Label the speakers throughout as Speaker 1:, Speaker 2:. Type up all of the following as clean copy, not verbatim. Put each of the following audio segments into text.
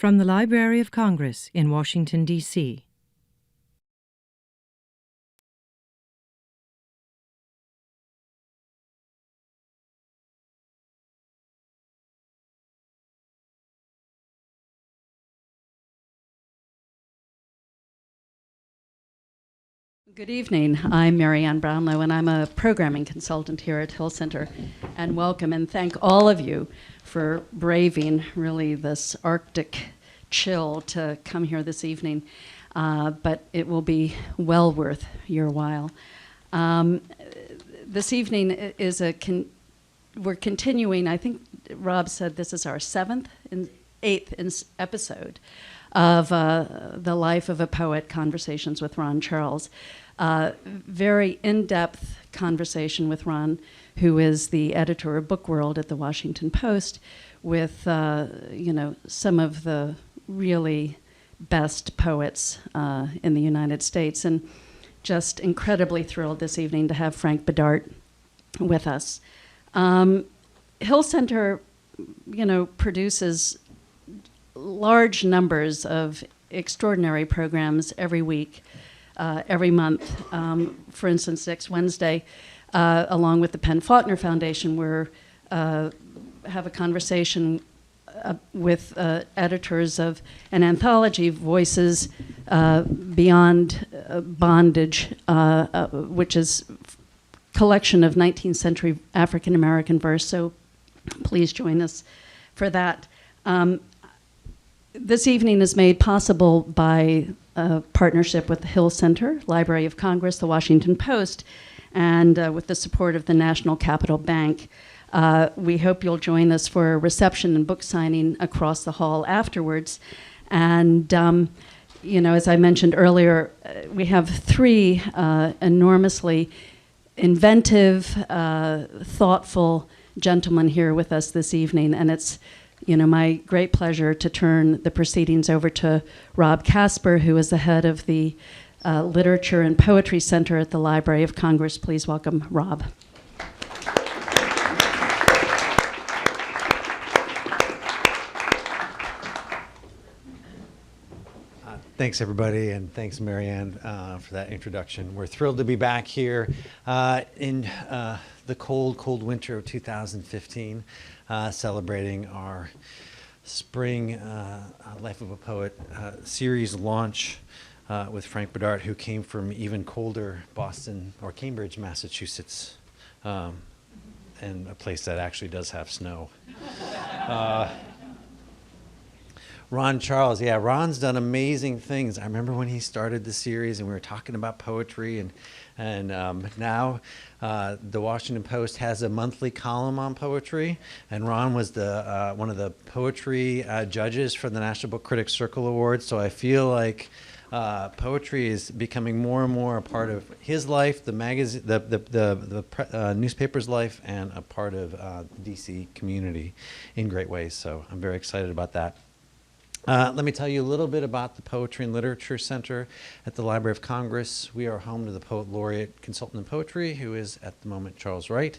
Speaker 1: From the Library of Congress in Washington, D.C.
Speaker 2: Good evening. I'm Marianne Brownlow, and I'm a programming consultant here at Hill Center. And welcome, and thank all of you for braving really this Arctic chill to come here this evening. But it will be well worth your while. This evening is we're continuing. I think Rob said this is our eighth episode of The Life of a Poet, Conversations with Ron Charles. Very in-depth conversation with Ron, who is the editor of Book World at the Washington Post, with some of the really best poets in the United States, and just incredibly thrilled this evening to have Frank Bidart with us. Hill Center, produces large numbers of extraordinary programs every week, every month. For instance, next Wednesday, along with the Penn Faulkner Foundation, we're have a conversation with editors of an anthology, Voices Beyond Bondage, which is a collection of 19th century African American verse. So please join us for that. This evening is made possible by a partnership with the Hill Center, Library of Congress, the Washington Post, and with the support of the National Capital Bank. We hope you'll join us for a reception and book signing across the hall afterwards. And, as I mentioned earlier, we have three enormously inventive, thoughtful gentlemen here with us this evening, and it's my great pleasure to turn the proceedings over to Rob Casper, who is the head of the Literature and Poetry Center at the Library of Congress. Please welcome Rob.
Speaker 3: Thanks, everybody, and thanks, Marianne, for that introduction. We're thrilled to be back here in the cold winter of 2015, celebrating our spring Life of a Poet series launch with Frank Bidart, who came from even colder Boston or Cambridge, Massachusetts, and a place that actually does have snow. Ron Charles, yeah, Ron's done amazing things. I remember when he started the series and we were talking about poetry, and now the Washington Post has a monthly column on poetry, and Ron was the one of the poetry judges for the National Book Critics Circle Awards. So I feel like poetry is becoming more and more a part of his life, the magazine, the newspaper's life, and a part of the DC community in great ways. So I'm very excited about that. Let me tell you a little bit about the Poetry and Literature Center at the Library of Congress. We are home to the Poet Laureate Consultant in Poetry, who is at the moment Charles Wright.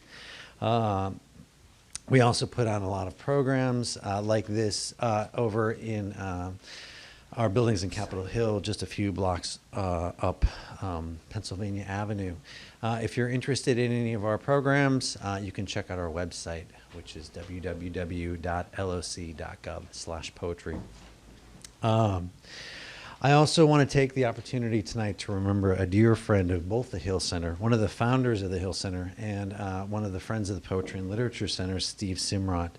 Speaker 3: We also put on a lot of programs like this over in our buildings in Capitol Hill, just a few blocks up Pennsylvania Avenue. If you're interested in any of our programs, you can check out our website, which is www.loc.gov/poetry. I also want to take the opportunity tonight to remember a dear friend of both the Hill Center, one of the founders of the Hill Center, and one of the friends of the Poetry and Literature Center, Steve Simrot.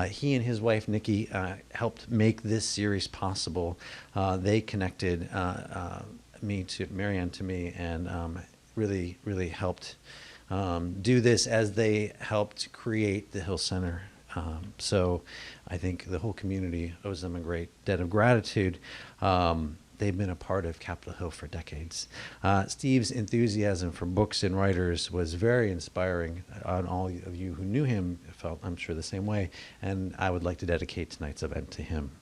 Speaker 3: He and his wife, Nikki, helped make this series possible. They connected Marianne to me, and really helped do this as they helped create the Hill Center. So I think the whole community owes them a great debt of gratitude. They've been a part of Capitol Hill for decades. Steve's enthusiasm for books and writers was very inspiring on all of you who knew him. Felt, I'm sure, the same way. And I would like to dedicate tonight's event to him.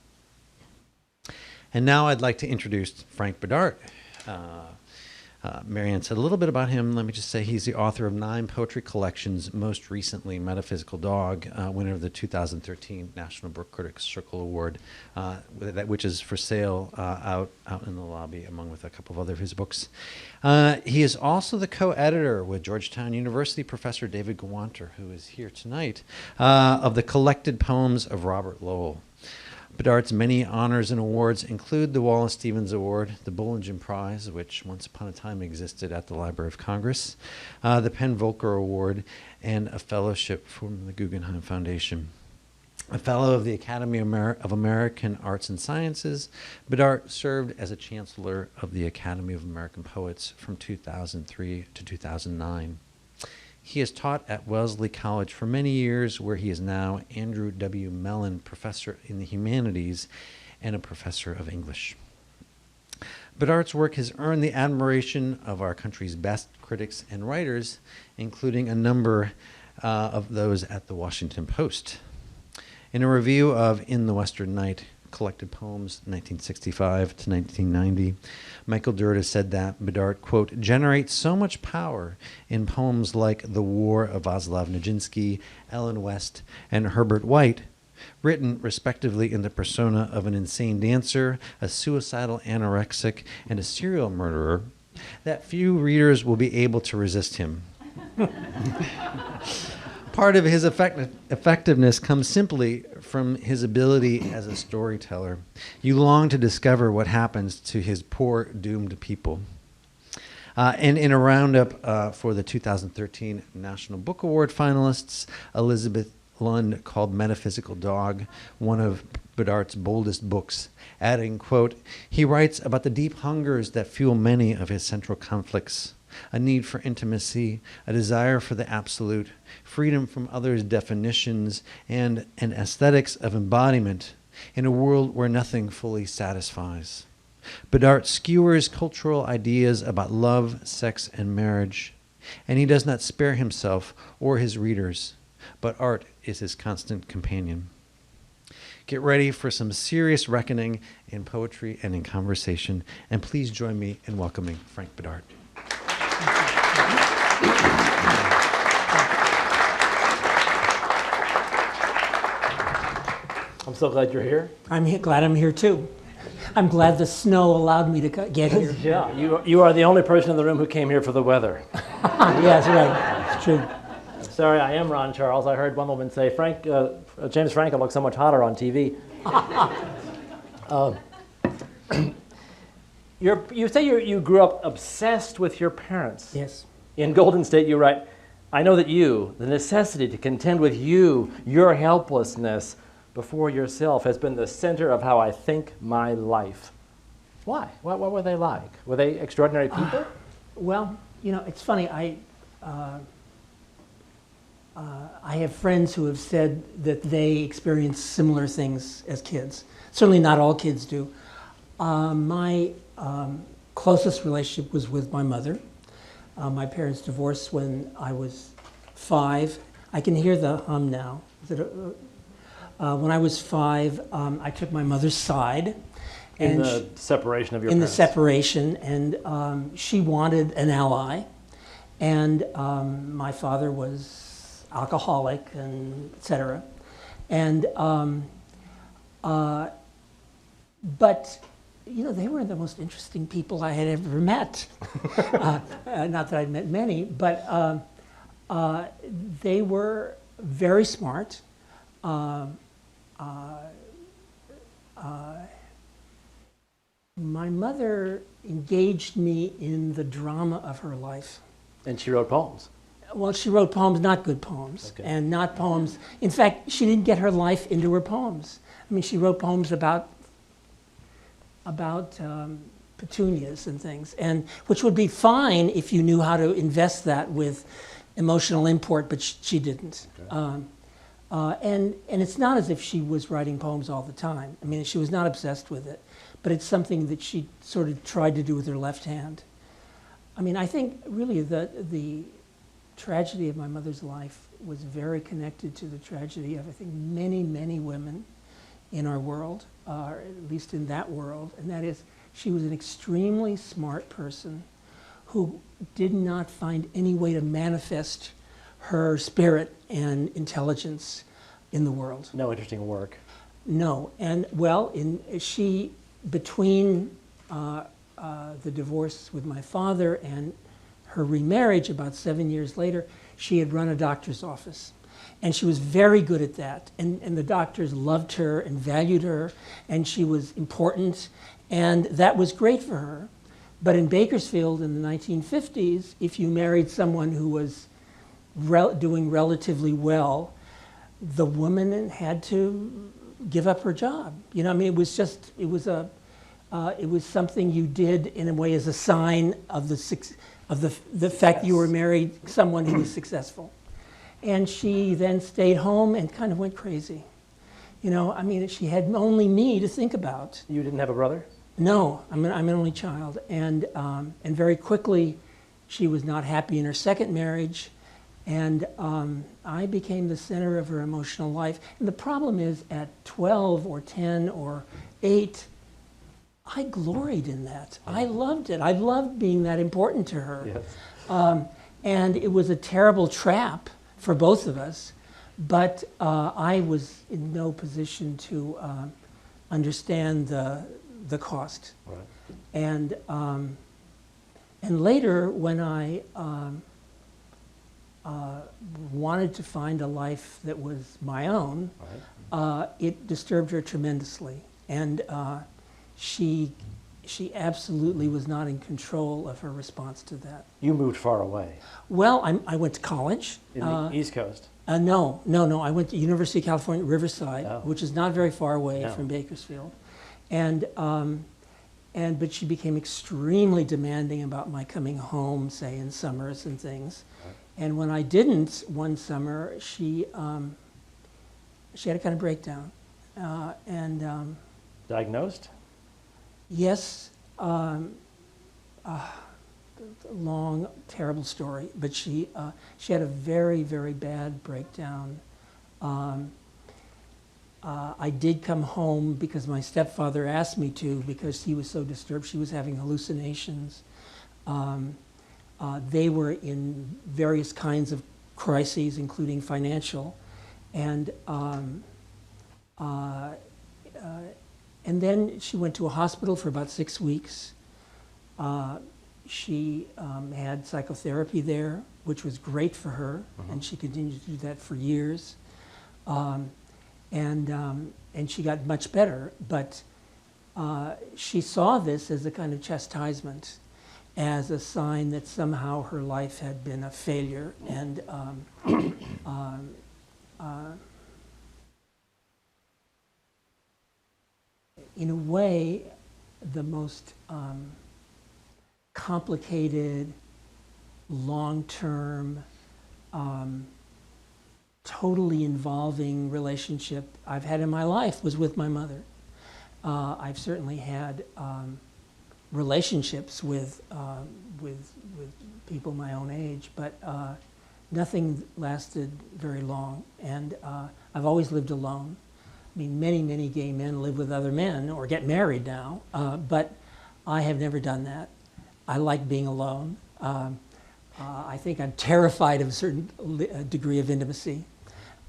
Speaker 3: And now I'd like to introduce Frank Bidart. Marianne said a little bit about him. Let me just say he's the author of 9 poetry collections, most recently Metaphysical Dog, winner of the 2013 National Book Critics Circle Award, which is for sale out in the lobby, along with a couple of other of his books. He is also the co-editor with Georgetown University professor David Gawanter, who is here tonight, of the collected poems of Robert Lowell. Bidart's many honors and awards include the Wallace Stevens Award, the Bullinger Prize, which once upon a time existed at the Library of Congress, the Penn Volcker Award, and a fellowship from the Guggenheim Foundation. A fellow of the Academy of American Arts and Sciences, Bidart served as a chancellor of the Academy of American Poets from 2003 to 2009. He has taught at Wellesley College for many years, where he is now Andrew W. Mellon Professor in the Humanities and a Professor of English. Bidart's work has earned the admiration of our country's best critics and writers, including a number of those at the Washington Post. In a review of In the Western Night, Collected Poems, 1965 to 1990, Michael Dirda said that Bidart, quote, generates so much power in poems like The War of Václav Nijinsky, Ellen West, and Herbert White, written respectively in the persona of an insane dancer, a suicidal anorexic, and a serial murderer, that few readers will be able to resist him. Part of his effectiveness comes simply from his ability as a storyteller. You long to discover what happens to his poor, doomed people. And in a roundup for the 2013 National Book Award finalists, Elizabeth Lund called Metaphysical Dog one of Bidart's boldest books, adding, quote, he writes about the deep hungers that fuel many of his central conflicts. A need for intimacy, a desire for the absolute, freedom from others' definitions, and an aesthetics of embodiment in a world where nothing fully satisfies. Bidart skewers cultural ideas about love, sex, and marriage, and he does not spare himself or his readers, but art is his constant companion. Get ready for some serious reckoning in poetry and in conversation, and please join me in welcoming Frank Bidart.
Speaker 4: I'm so glad you're here.
Speaker 5: Glad I'm here too. I'm glad the snow allowed me to get here.
Speaker 4: Yeah, you are the only person in the room who came here for the weather.
Speaker 5: Yes, right. It's true.
Speaker 4: Sorry, I am Ron Charles. I heard one woman say, James Franco looks so much hotter on TV. You say you grew up obsessed with your parents.
Speaker 5: Yes.
Speaker 4: In Golden State, you write, I know that the necessity to contend with your helplessness before yourself has been the center of how I think my life. Why? What were they like? Were they extraordinary people?
Speaker 5: Well, it's funny. I have friends who have said that they experienced similar things as kids. Certainly not all kids do. My closest relationship was with my mother. My parents divorced when I was 5. I can hear the hum now. When I was 5, I took my mother's side.
Speaker 4: In the separation of your
Speaker 5: parents? In
Speaker 4: parents?
Speaker 5: the separation, and she wanted an ally. And my father was alcoholic, and et cetera. And, but, they were the most interesting people I had ever met. Not that I'd met many, but they were very smart. My mother engaged me in the drama of her life.
Speaker 4: And she wrote poems.
Speaker 5: Well, she wrote poems, not good poems,
Speaker 4: okay.
Speaker 5: And not poems. In fact, she didn't get her life into her poems. I mean, she wrote poems about petunias and things, and which would be fine if you knew how to invest that with emotional import, but she didn't. Okay. And it's not as if she was writing poems all the time. I mean, she was not obsessed with it, but it's something that she sort of tried to do with her left hand. I mean, I think really the tragedy of my mother's life was very connected to the tragedy of, I think, many, many women in our world, or at least in that world, and that is she was an extremely smart person who did not find any way to manifest her spirit and intelligence in the world.
Speaker 4: No interesting work.
Speaker 5: No, and well, between the divorce with my father and her remarriage about 7 years later, she had run a doctor's office. And she was very good at that. And the doctors loved her and valued her, and she was important, and that was great for her. But in Bakersfield in the 1950s, if you married someone who was doing relatively well, the woman had to give up her job. You know, I mean, it was something you did in a way as a sign of the fact you were married someone who was successful. And she then stayed home and kind of went crazy. You know, I mean, she had only me to think about.
Speaker 4: You didn't have a brother?
Speaker 5: No, I'm an only child. And very quickly, she was not happy in her second marriage. And I became the center of her emotional life. And the problem is, at 12 or 10 or 8, I gloried in that. I loved it. I loved being that important to her.
Speaker 4: Yes.
Speaker 5: And it was a terrible trap for both of us. But I was in no position to understand the cost.
Speaker 4: Right.
Speaker 5: And later, when I wanted to find a life that was my own,
Speaker 4: Right.
Speaker 5: it disturbed her tremendously. And she absolutely was not in control of her response to that.
Speaker 4: You moved far away.
Speaker 5: Well, I went to college.
Speaker 4: In the East Coast.
Speaker 5: No. I went to University of California, Riverside,
Speaker 4: Oh.
Speaker 5: which is not very far away
Speaker 4: No.
Speaker 5: from Bakersfield. But she became extremely demanding about my coming home, say in summers and things.
Speaker 4: Right.
Speaker 5: And when I didn't one summer, she had a kind of breakdown.
Speaker 4: Diagnosed?
Speaker 5: Yes, long, terrible story, but she had a very, very bad breakdown. I did come home because my stepfather asked me to, because he was so disturbed. She was having hallucinations. They were in various kinds of crises, including financial, and then she went to a hospital for about 6 weeks. She had psychotherapy there, which was great for her, and she continued to do that for years. And she got much better, but she saw this as a kind of chastisement, as a sign that somehow her life had been a failure. And in a way, the most complicated, long-term, totally involving relationship I've had in my life was with my mother. I've certainly had relationships with people my own age, but nothing lasted very long. And I've always lived alone. I mean, many gay men live with other men or get married now, but I have never done that. I like being alone. I think I'm terrified of a certain degree of intimacy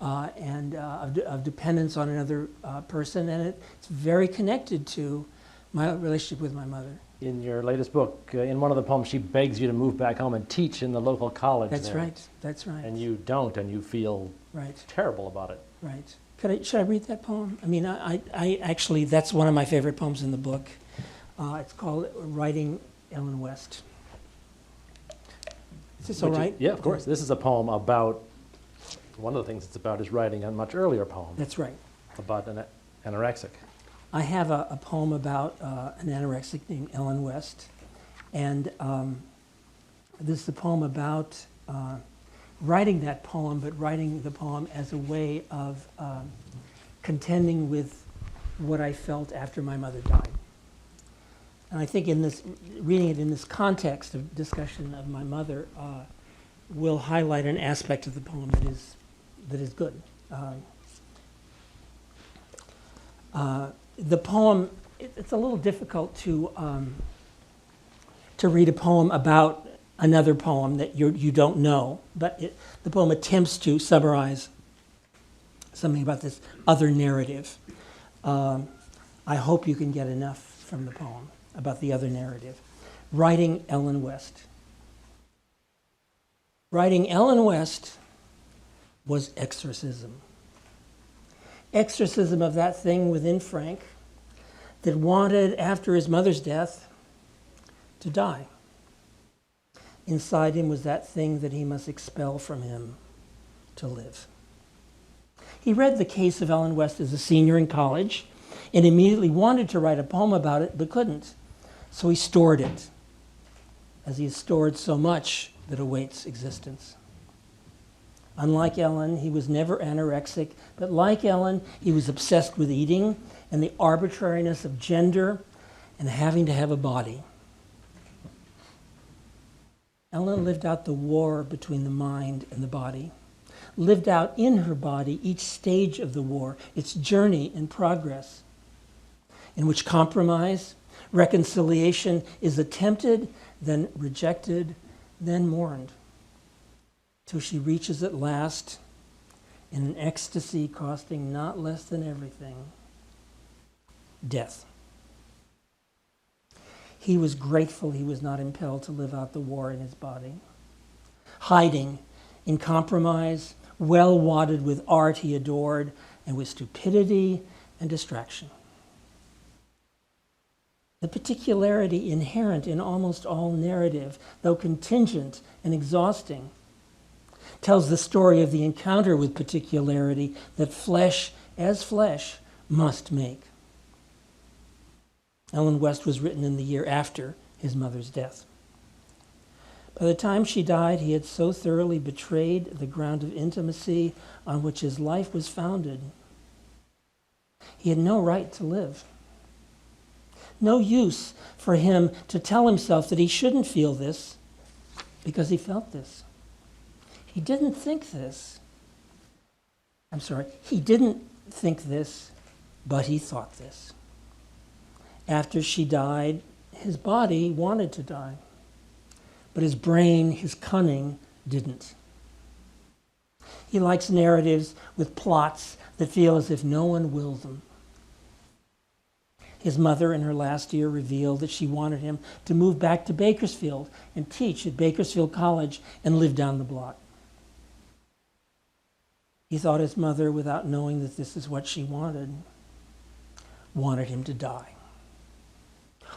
Speaker 5: and of dependence on another person, and it's very connected to my relationship with my mother.
Speaker 4: In your latest book, in one of the poems, she begs you to move back home and teach in the local college
Speaker 5: That's
Speaker 4: there.
Speaker 5: right, that's right.
Speaker 4: And you don't, and you feel
Speaker 5: Right,
Speaker 4: terrible about it.
Speaker 5: right. Should I read that poem? I mean, I actually, that's one of my favorite poems in the book. It's called Writing Ellen West. Is this all right?
Speaker 4: Yeah, of course. This is a poem about, one of the things it's about is writing a much earlier poem
Speaker 5: That's right.
Speaker 4: about an anorexic.
Speaker 5: I have a poem about an anorexic named Ellen West, and this is a poem about writing that poem, but writing the poem as a way of contending with what I felt after my mother died. And I think in this, reading it in this context of discussion of my mother will highlight an aspect of the poem that is good. The poem, it's a little difficult to read a poem about another poem that you don't know, but the poem attempts to summarize something about this other narrative. I hope you can get enough from the poem about the other narrative. Writing Ellen West. Writing Ellen West was exorcism. Exorcism of that thing within Frank that wanted, after his mother's death, to die. Inside him was that thing that he must expel from him to live. He read The Case of Ellen West as a senior in college and immediately wanted to write a poem about it, but couldn't. So he stored it, as he has stored so much that awaits existence. Unlike Ellen, he was never anorexic, but like Ellen, he was obsessed with eating and the arbitrariness of gender and having to have a body. Ellen lived out the war between the mind and the body, lived out in her body each stage of the war, its journey and progress, in which compromise, reconciliation is attempted, then rejected, then mourned, till she reaches at last, in an ecstasy costing not less than everything, death. He was grateful he was not impelled to live out the war in his body, hiding in compromise, well wadded with art he adored, and with stupidity and distraction. The particularity inherent in almost all narrative, though contingent and exhausting, tells the story of the encounter with particularity that flesh as flesh must make. Ellen West was written in the year after his mother's death. By the time she died, he had so thoroughly betrayed the ground of intimacy on which his life was founded. He had no right to live. No use for him to tell himself that he shouldn't feel this because he felt this. He didn't think this. He didn't think this, but he thought this. After she died, his body wanted to die, but his brain, his cunning, didn't. He likes narratives with plots that feel as if no one willed them. His mother, in her last year, revealed that she wanted him to move back to Bakersfield and teach at Bakersfield College and live down the block. He thought his mother, without knowing that this is what she wanted him to die.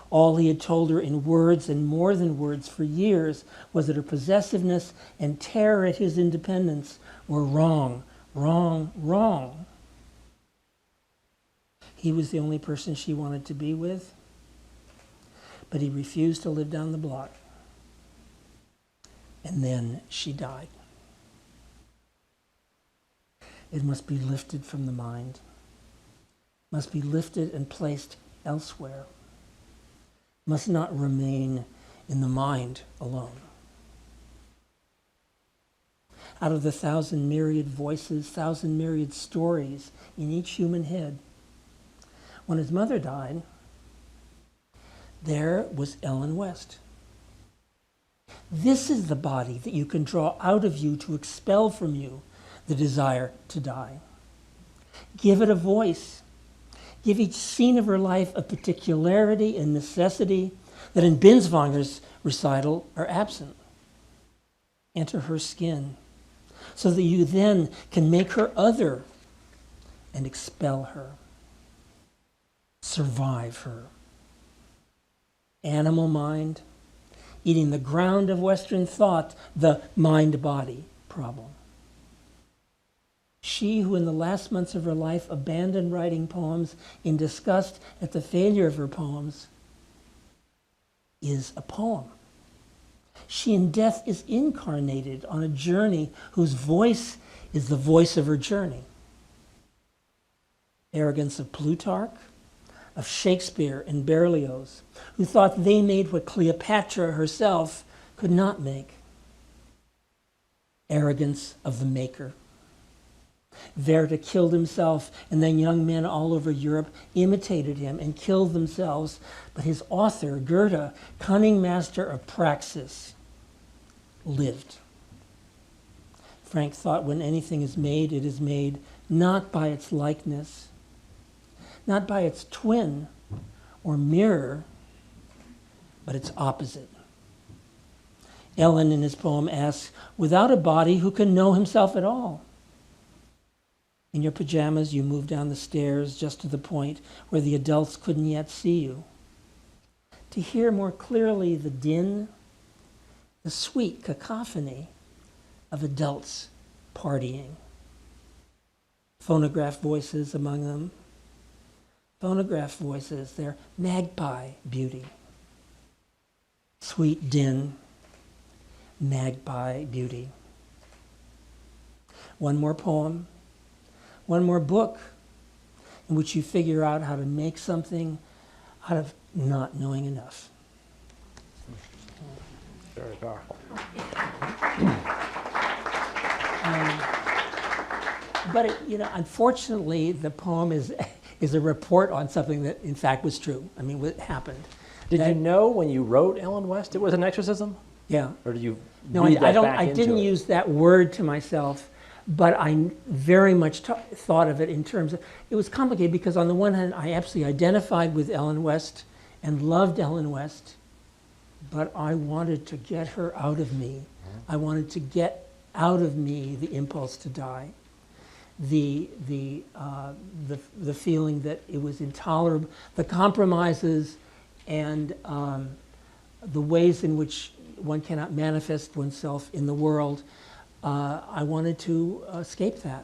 Speaker 5: All he had told her in words and more than words for years was that her possessiveness and terror at his independence were wrong, wrong, wrong. He was the only person she wanted to be with, but he refused to live down the block. And then she died. It must be lifted from the mind, must be lifted and placed elsewhere, must not remain in the mind alone. Out of the 1,000 myriad voices, 1,000 myriad stories in each human head, when his mother died, there was Ellen West. This is the body that you can draw out of you to expel from you the desire to die. Give it a voice. Give each scene of her life a particularity and necessity that in Binswanger's recital are absent. Enter her skin, so that you then can make her other and expel her. Survive her. Animal mind, eating the ground of Western thought, the mind-body problem. She who in the last months of her life abandoned writing poems in disgust at the failure of her poems is a poem. She in death is incarnated on a journey whose voice is the voice of her journey. Arrogance of Plutarch, of Shakespeare and Berlioz, who thought they made what Cleopatra herself could not make. Arrogance of the maker. Werther killed himself, and then young men all over Europe imitated him and killed themselves. But his author, Goethe, cunning master of praxis, lived. Frank thought when anything is made, it is made not by its likeness, not by its twin or mirror, but its opposite. Ellen, in his poem, asks, without a body, who can know himself at all? In your pajamas, you move down the stairs just to the point where the adults couldn't yet see you. To hear more clearly the din, the sweet cacophony of adults partying. Phonograph voices among them. Phonograph voices, their magpie beauty. Sweet din, magpie beauty. One more poem, one more book in which you figure out how to make something out of not knowing enough.
Speaker 4: Very powerful.
Speaker 5: But unfortunately, the poem is a report on something that, in fact, was true. I mean, what happened.
Speaker 4: Did you know when you wrote Ellen West it was an exorcism?
Speaker 5: Yeah.
Speaker 4: Or did you
Speaker 5: No,
Speaker 4: read that back
Speaker 5: I
Speaker 4: into
Speaker 5: didn't
Speaker 4: it?
Speaker 5: use that word to myself, but I very much thought of it in terms of, it was complicated because on the one hand, I absolutely identified with Ellen West and loved Ellen West, but I wanted to get her out of me. I wanted to get out of me the impulse to die, the feeling that it was intolerable, the compromises and the ways in which one cannot manifest oneself in the world. I wanted to escape that,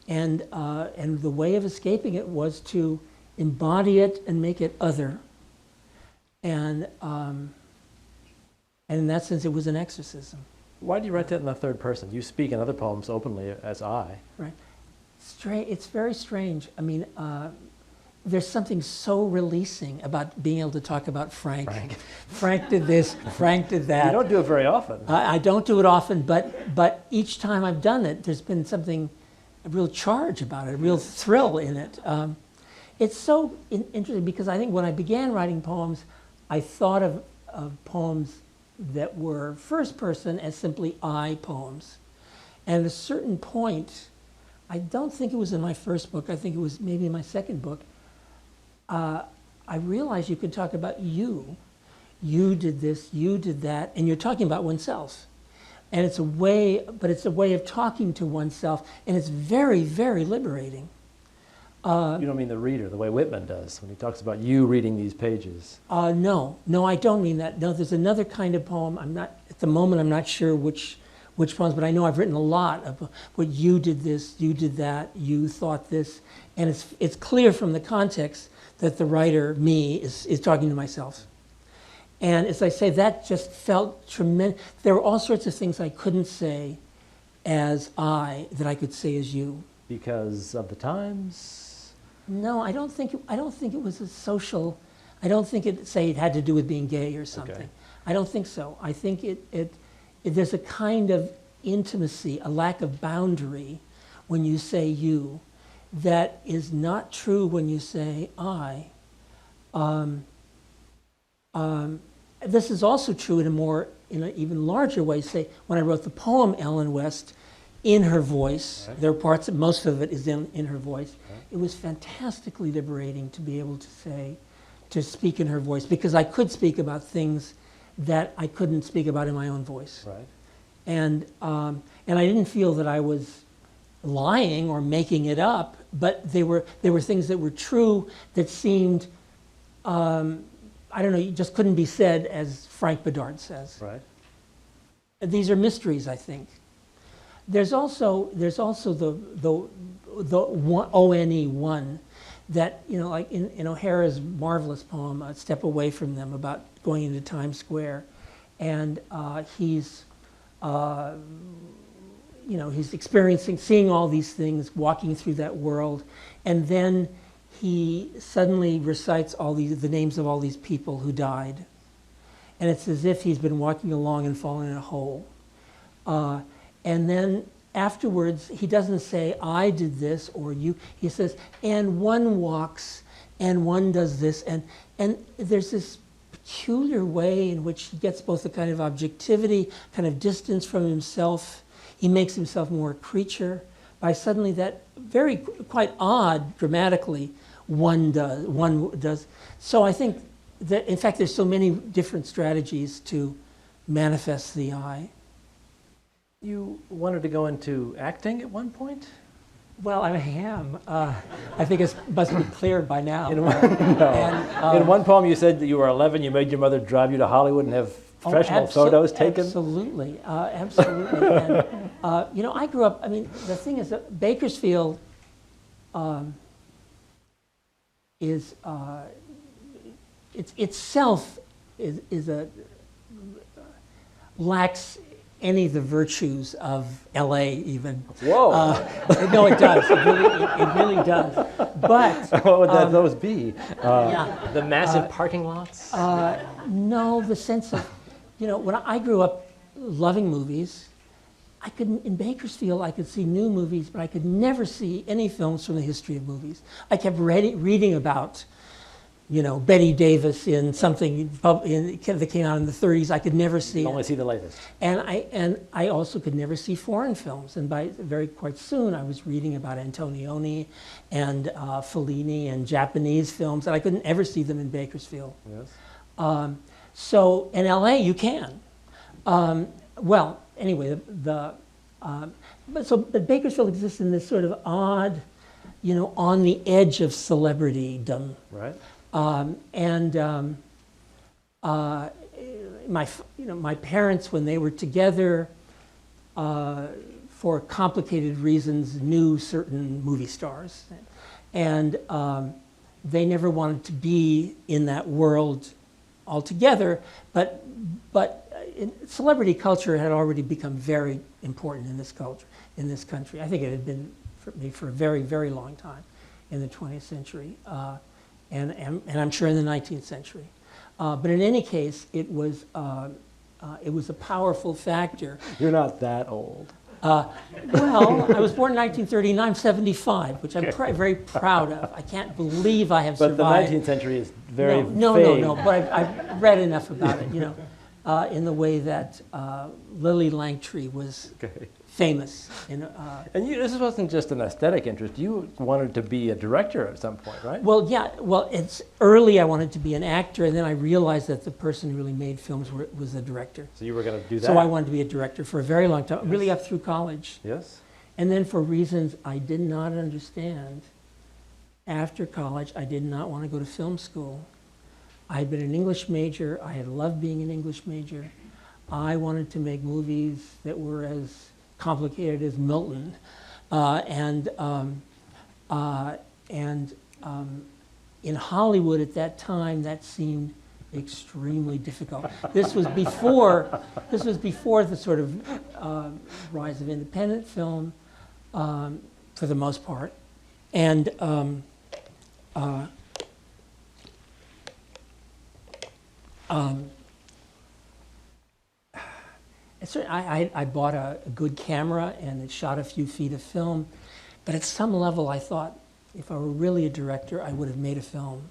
Speaker 5: and the way of escaping it was to embody it and make it other, and in that sense, it was an exorcism.
Speaker 4: Why do you write that in the third person? You speak in other poems openly as I.
Speaker 5: Right. It's very strange. I mean, there's something so releasing about being able to talk about Frank. Frank did this, Frank did that.
Speaker 4: You don't do it very often.
Speaker 5: I don't do it often, but each time I've done it, there's been something, a real charge about it, a real thrill in it. It's so interesting because I think when I began writing poems, I thought of poems that were first person as simply I poems. And at a certain point, I don't think it was in my first book, I think it was maybe in my second book, I realized you could talk about you. You did this, you did that, and you're talking about oneself. And it's a way, but it's a way of talking to oneself, and it's very, very liberating.
Speaker 4: You don't mean the reader, the way Whitman does when he talks about you reading these pages.
Speaker 5: No, I don't mean that. No, there's another kind of poem. At the moment, I'm not sure which poems, but I know I've written a lot of what you did this, you did that, you thought this, and it's clear from the context that the writer, me, is talking to myself. And as I say, that just felt tremendous. There were all sorts of things I couldn't say as I that I could say as you.
Speaker 4: Because of the times?
Speaker 5: No, I don't think it was a social. I don't think it had to do with being gay or something.
Speaker 4: Okay.
Speaker 5: I don't think so. I think there's a kind of intimacy, a lack of boundary when you say you, that is not true when you say I. This is also true in an even larger way. Say, when I wrote the poem Ellen West, in her voice,
Speaker 4: right.
Speaker 5: There are parts, most of it is in her voice. Right. It was fantastically liberating to be able to speak in her voice, because I could speak about things that I couldn't speak about in my own voice.
Speaker 4: Right.
Speaker 5: And I didn't feel that I was lying or making it up, but they were things that were true that seemed, I don't know, you just couldn't be said, as Frank Bidart says.
Speaker 4: Right.
Speaker 5: These are mysteries, I think. There's also the one that, like in O'Hara's marvelous poem, A Step Away from Them, about going into Times Square, and he's seeing all these things, walking through that world, and then he suddenly recites the names of all these people who died, and it's as if he's been walking along and fallen in a hole. And then afterwards, he doesn't say, I did this, or you. He says, and one walks, and one does this. And there's this peculiar way in which he gets both a kind of objectivity, kind of distance from himself. He makes himself more a creature by suddenly that very quite odd dramatically one does. So I think that in fact there's so many different strategies to manifest the I.
Speaker 4: You wanted to go into acting at one point?
Speaker 5: Well, I am. I think it must be clear by now.
Speaker 4: In one poem you said that you were 11, you made your mother drive you to Hollywood and have professional photos taken?
Speaker 5: Absolutely, absolutely. And, I grew up, the thing is that Bakersfield is, itself lacks any of the virtues of LA even.
Speaker 4: Whoa.
Speaker 5: No, it does. It really does. But
Speaker 4: what would those be?
Speaker 5: yeah.
Speaker 4: The massive parking lots?
Speaker 5: No, the sense of, when I grew up loving movies, in Bakersfield, I could see new movies, but I could never see any films from the history of movies. I kept reading about, Betty Davis in something that came out in the 30s. I could never see
Speaker 4: Only see the latest.
Speaker 5: And I also could never see foreign films. And quite soon, I was reading about Antonioni and Fellini and Japanese films, and I couldn't ever see them in Bakersfield.
Speaker 4: Yes.
Speaker 5: So in LA, you can. Well, anyway, but Bakersfield exists in this sort of odd, on the edge of celebritydom.
Speaker 4: Right.
Speaker 5: My parents, when they were together, for complicated reasons, knew certain movie stars, and they never wanted to be in that world altogether. But celebrity culture had already become very important in this culture, in this country. I think it had been for a very, very long time in the 20th century. And I'm sure in the 19th century. But in any case, it was a powerful factor.
Speaker 4: You're not that old.
Speaker 5: Well, I was born in 1939, I'm 75, which I'm very proud of. I can't believe I have survived.
Speaker 4: But the 19th century is very vague.
Speaker 5: No, but I've read enough about it, in the way that Lily Langtry was famous.
Speaker 4: And this wasn't just an aesthetic interest. You wanted to be a director at some point, right?
Speaker 5: Well, yeah. Well, it's early I wanted to be an actor, and then I realized that the person who really made films was a director.
Speaker 4: So you were going to do that?
Speaker 5: So I wanted to be a director for a very long time, really up through college.
Speaker 4: Yes.
Speaker 5: And then for reasons I did not understand, after college, I did not want to go to film school. I had been an English major. I had loved being an English major. I wanted to make movies that were as complicated as Milton, and in Hollywood at that time, that seemed extremely difficult. This was before the sort of rise of independent film, for the most part, and I bought a good camera and it shot a few feet of film, but at some level I thought if I were really a director, I would have made a film.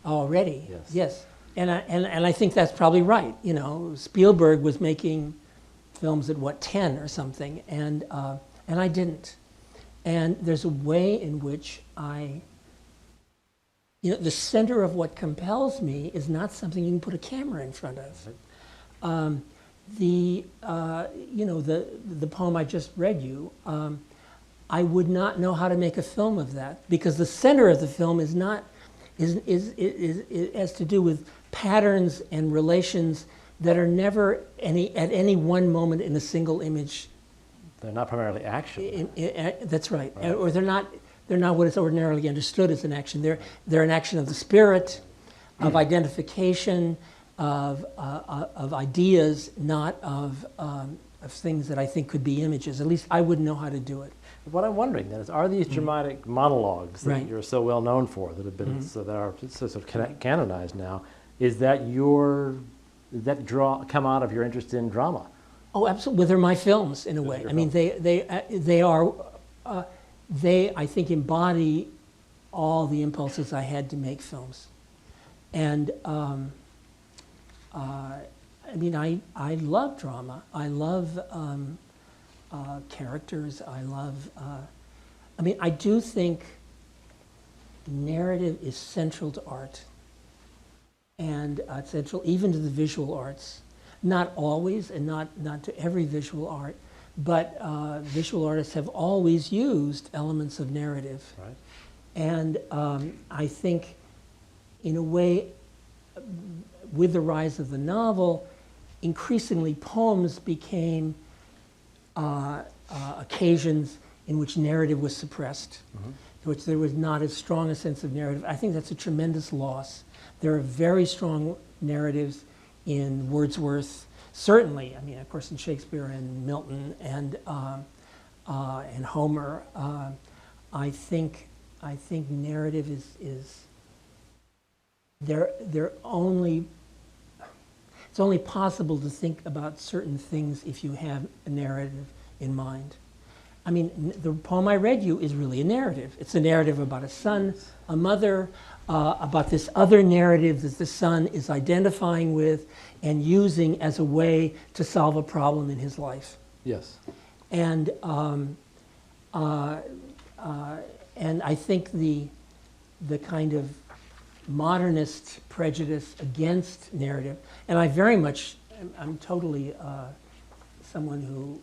Speaker 5: Already, yes. And I think that's probably right. Spielberg was making films at 10 or something, and I didn't. And there's a way in which the center of what compels me is not something you can put a camera in front of. The poem I just read you, I would not know how to make a film of that, because the center of the film is has to do with patterns and relations that are never at any one moment in a single image.
Speaker 4: They're not primarily action.
Speaker 5: That's right. Or they're not what is ordinarily understood as an action. They're an action of the spirit, of identification, of ideas, not of things that I think could be images. At least I wouldn't know how to do it.
Speaker 4: What I'm wondering then is, are these dramatic monologues that
Speaker 5: Right.
Speaker 4: you're so well known for, that have been so that are sort of canonized now, is that come out of your interest in drama?
Speaker 5: Oh, absolutely. Well, they're my films in a way. I mean, they are. They, I think, embody all the impulses I had to make films, and I mean, I love drama. I love characters. I love, I mean, I do think narrative is central to art, and central even to the visual arts. Not always, and not to every visual art, but visual artists have always used elements of narrative.
Speaker 4: Right.
Speaker 5: And I think, in a way, with the rise of the novel, increasingly poems became occasions in which narrative was suppressed, in which there was not as strong a sense of narrative. I think that's a tremendous loss. There are very strong narratives in Wordsworth, certainly, I mean, of course, in Shakespeare and Milton and Homer. I think narrative is they're only, it's only possible to think about certain things if you have a narrative in mind. I mean, the poem I read you is really a narrative. It's a narrative about a son, a mother, about this other narrative that the son is identifying with and using as a way to solve a problem in his life.
Speaker 4: Yes.
Speaker 5: And I think the kind of modernist prejudice against narrative, and I very much, I'm totally someone who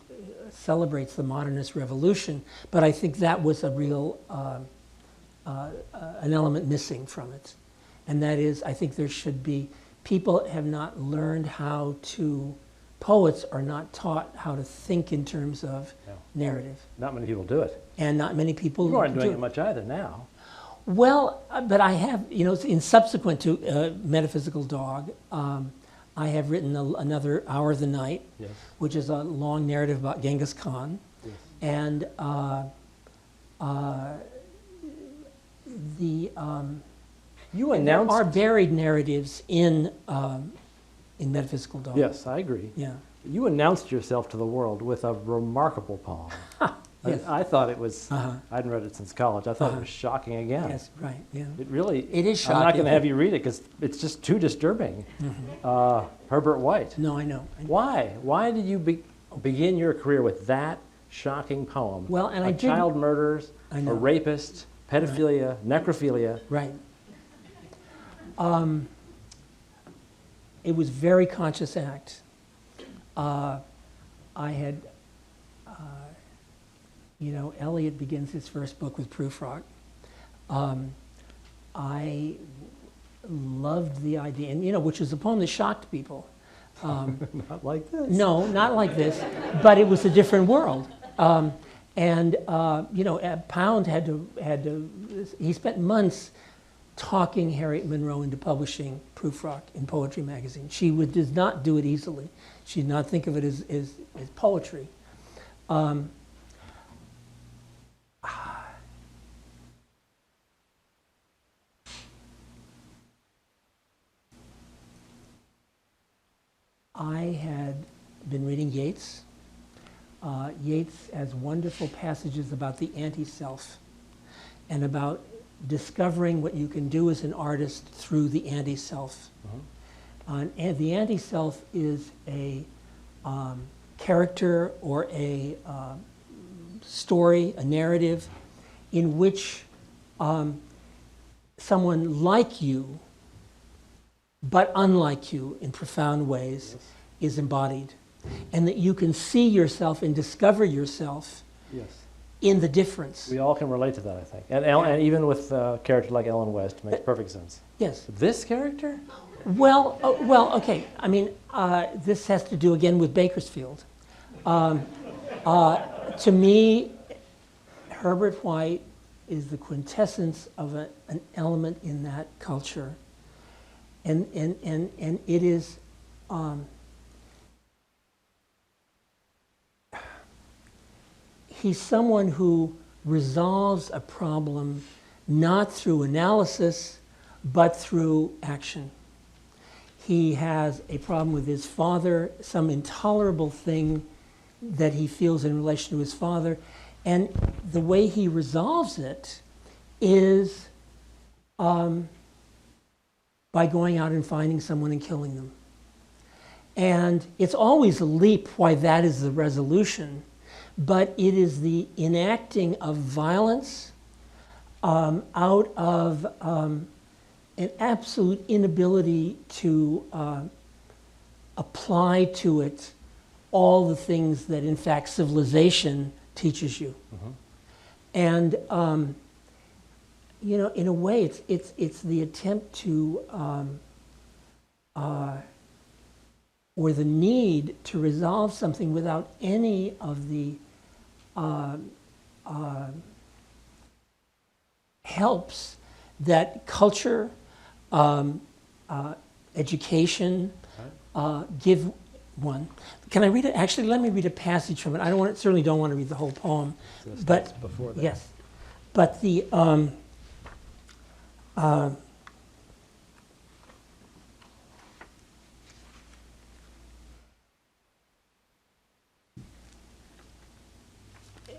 Speaker 5: celebrates the modernist revolution, but I think that was a real, an element missing from it. And that is, I think there should be, people have not learned how to, poets are not taught how to think in terms of narrative.
Speaker 4: Not many people do it.
Speaker 5: And not many people
Speaker 4: You aren't
Speaker 5: do
Speaker 4: doing it much either now.
Speaker 5: Well, but I have, you know, in subsequent to Metaphysical Dog, I have written another Hour of the Night,
Speaker 4: Yes.
Speaker 5: which is a long narrative about Genghis Khan.
Speaker 4: Yes.
Speaker 5: And
Speaker 4: You
Speaker 5: there
Speaker 4: announced.
Speaker 5: are buried narratives in Metaphysical Dog.
Speaker 4: Yes, I agree.
Speaker 5: Yeah.
Speaker 4: You announced yourself to the world with a remarkable poem.
Speaker 5: Yes.
Speaker 4: I thought it was,
Speaker 5: Uh-huh.
Speaker 4: I hadn't read it since college. I thought it was shocking again.
Speaker 5: Yes, right, yeah.
Speaker 4: It really,
Speaker 5: It is
Speaker 4: I'm not
Speaker 5: shocking.
Speaker 4: going to have you read it because it's just too disturbing. Herbert White.
Speaker 5: No, I know.
Speaker 4: Why? Why did you begin your career with that shocking poem?
Speaker 5: Well, and I
Speaker 4: A
Speaker 5: didn't-
Speaker 4: child murders,
Speaker 5: I
Speaker 4: a
Speaker 5: know.
Speaker 4: rapist, pedophilia, necrophilia.
Speaker 5: Right. It was a very conscious act. I had, you know, Eliot begins his first book with Prufrock. I loved the idea, and you know, which was a poem that shocked people.
Speaker 4: Not like this.
Speaker 5: No, not like this, but it was a different world. And you know, Pound had to. He spent months talking Harriet Monroe into publishing Prufrock in Poetry magazine. She does not do it easily. She did not think of it as poetry. I had been reading Yeats. Yeats has wonderful passages about the anti-self and about discovering what you can do as an artist through the anti-self. And the anti-self is a character or a story, a narrative, in which someone like you, but unlike you in profound ways, is embodied. And that you can see yourself and discover yourself
Speaker 4: Yes.
Speaker 5: in the difference.
Speaker 4: We all can relate to that, I think. And even with a character like Ellen West, it makes perfect sense.
Speaker 5: Yes.
Speaker 4: This character?
Speaker 5: Well, okay. I mean, this has to do again with Bakersfield. To me, Herbert White is the quintessence of an element in that culture, and it is. He's someone who resolves a problem not through analysis, but through action. He has a problem with his father, some intolerable thing that he feels in relation to his father, and the way he resolves it is by going out and finding someone and killing them. And it's always a leap why that is the resolution, but it is the enacting of violence out of an absolute inability to apply to it all the things that, in fact, civilization teaches you. And in a way, it's the attempt to, or the need to resolve something without any of the helps that culture, education give one. Can I read it? Actually, let me read a passage from it. I certainly don't want to read the whole poem, but
Speaker 4: before that.
Speaker 5: yes, but the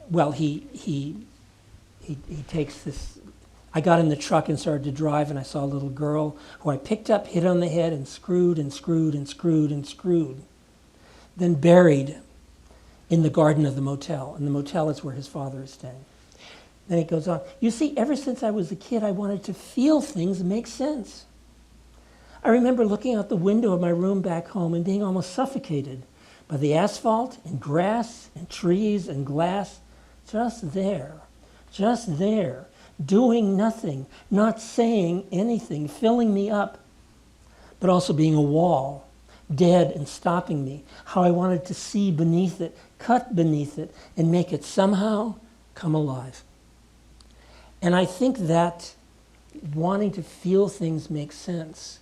Speaker 5: well, he takes this. I got in the truck and started to drive, and I saw a little girl who I picked up, hit on the head, and screwed and screwed and screwed and screwed. Then buried in the garden of the motel. And the motel is where his father is staying. Then it goes on. You see, ever since I was a kid, I wanted to feel things make sense. I remember looking out the window of my room back home and being almost suffocated by the asphalt and grass and trees and glass, just there, doing nothing, not saying anything, filling me up, but also being a wall, dead and stopping me, how I wanted to see beneath it, cut beneath it, and make it somehow come alive. And I think that wanting to feel things make sense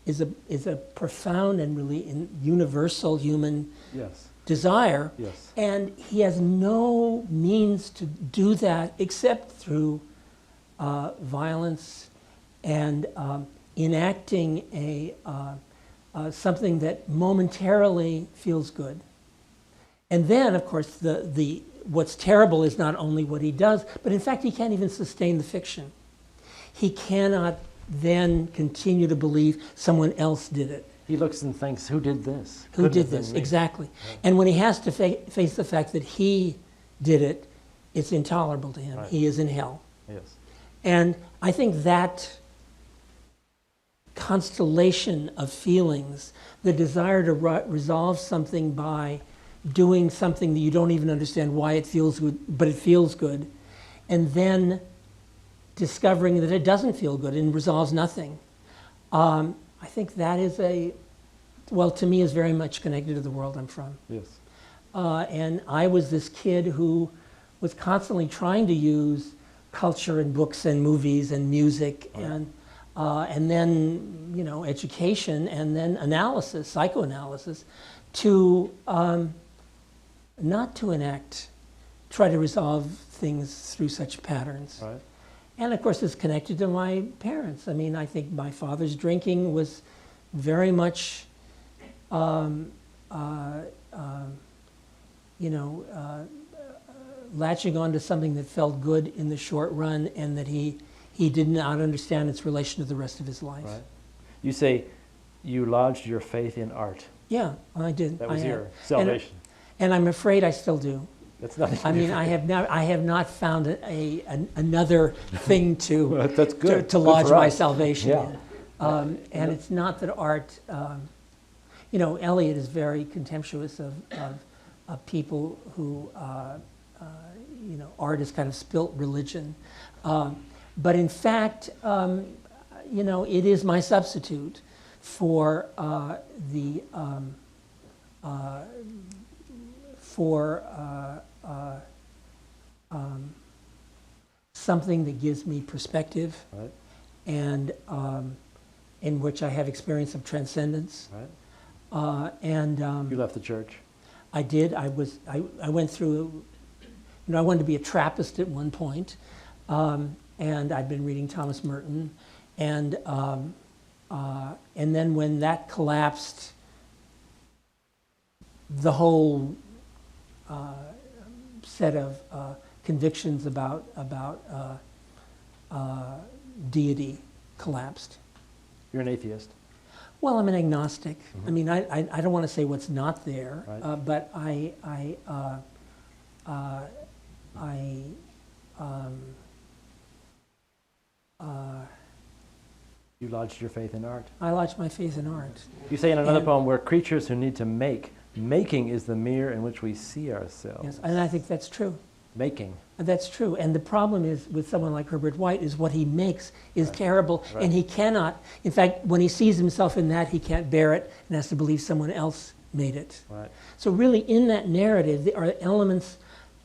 Speaker 5: is a profound and really universal human
Speaker 4: Yes.
Speaker 5: desire.
Speaker 4: Yes.
Speaker 5: And he has no means to do that except through violence and enacting something that momentarily feels good. And then, of course, what's terrible is not only what he does, but in fact, he can't even sustain the fiction. He cannot then continue to believe someone else did it.
Speaker 4: He looks and thinks, who did this?
Speaker 5: Who did this? Exactly. Yeah. And when he has to face the fact that he did it, it's intolerable to him. Right. He is in hell.
Speaker 4: Yes.
Speaker 5: And I think that constellation of feelings, the desire to resolve something by doing something that you don't even understand why it feels good, but it feels good, and then discovering that it doesn't feel good and resolves nothing. I think that is to me is very much connected to the world I'm from.
Speaker 4: Yes.
Speaker 5: And I was this kid who was constantly trying to use culture and books and movies and music and then education and then analysis, psychoanalysis, to not to try to resolve things through such patterns.
Speaker 4: Right.
Speaker 5: And of course, it's connected to my parents. I mean, I think my father's drinking was very much, latching on to something that felt good in the short run, and that he did not understand its relation to the rest of his life.
Speaker 4: Right. You say you lodged your faith in art.
Speaker 5: Yeah, I did.
Speaker 4: That was your salvation.
Speaker 5: And I'm afraid I still do.
Speaker 4: That's nothing.
Speaker 5: I mean, I have not found another thing to
Speaker 4: well, that's good.
Speaker 5: to lodge my salvation
Speaker 4: yeah.
Speaker 5: in. And it's not that art. Eliot is very contemptuous of people who art is kind of spilt religion. But in fact, it is my substitute for something that gives me perspective,
Speaker 4: right.
Speaker 5: And in which I have experience of transcendence.
Speaker 4: Right. You left the church.
Speaker 5: I did. I went through. I wanted to be a Trappist at one point, and I'd been reading Thomas Merton, and then when that collapsed, the whole set of convictions about deity collapsed.
Speaker 4: You're an atheist.
Speaker 5: Well, I'm an agnostic. I mean, I don't want to say what's not there,
Speaker 4: Right.
Speaker 5: but
Speaker 4: You lodged your faith in art.
Speaker 5: I lodge my faith in art.
Speaker 4: You say in another
Speaker 5: And-
Speaker 4: poem, we're creatures who need to make. Making is the mirror in which we see ourselves.
Speaker 5: Yes, and I think that's true.
Speaker 4: Making.
Speaker 5: That's true. And the problem is with someone like Herbert White is what he makes is terrible,
Speaker 4: Right.
Speaker 5: and he cannot. In fact, when he sees himself in that, he can't bear it and has to believe someone else made it.
Speaker 4: Right.
Speaker 5: So really, in that narrative, there are elements,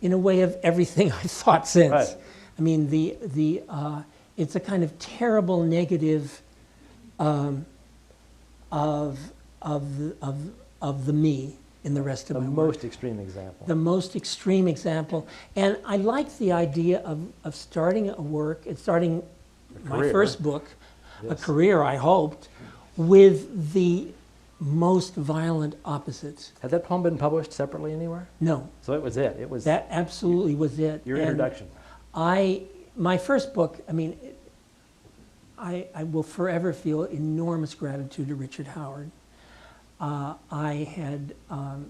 Speaker 5: in a way, of everything I've thought since.
Speaker 4: Right.
Speaker 5: I mean, it's a kind of terrible negative of the me in the rest of
Speaker 4: The
Speaker 5: my work.
Speaker 4: most extreme example.
Speaker 5: The most extreme example. And I like the idea of starting a work, and starting my
Speaker 4: career.
Speaker 5: first book, a
Speaker 4: Yes.
Speaker 5: career, I hoped, with the most violent opposite.
Speaker 4: Had that poem been published separately anywhere?
Speaker 5: No,
Speaker 4: So it was it. It was
Speaker 5: that absolutely was it.
Speaker 4: your
Speaker 5: And
Speaker 4: introduction.
Speaker 5: my first book, I mean, I will forever feel enormous gratitude to Richard Howard. I had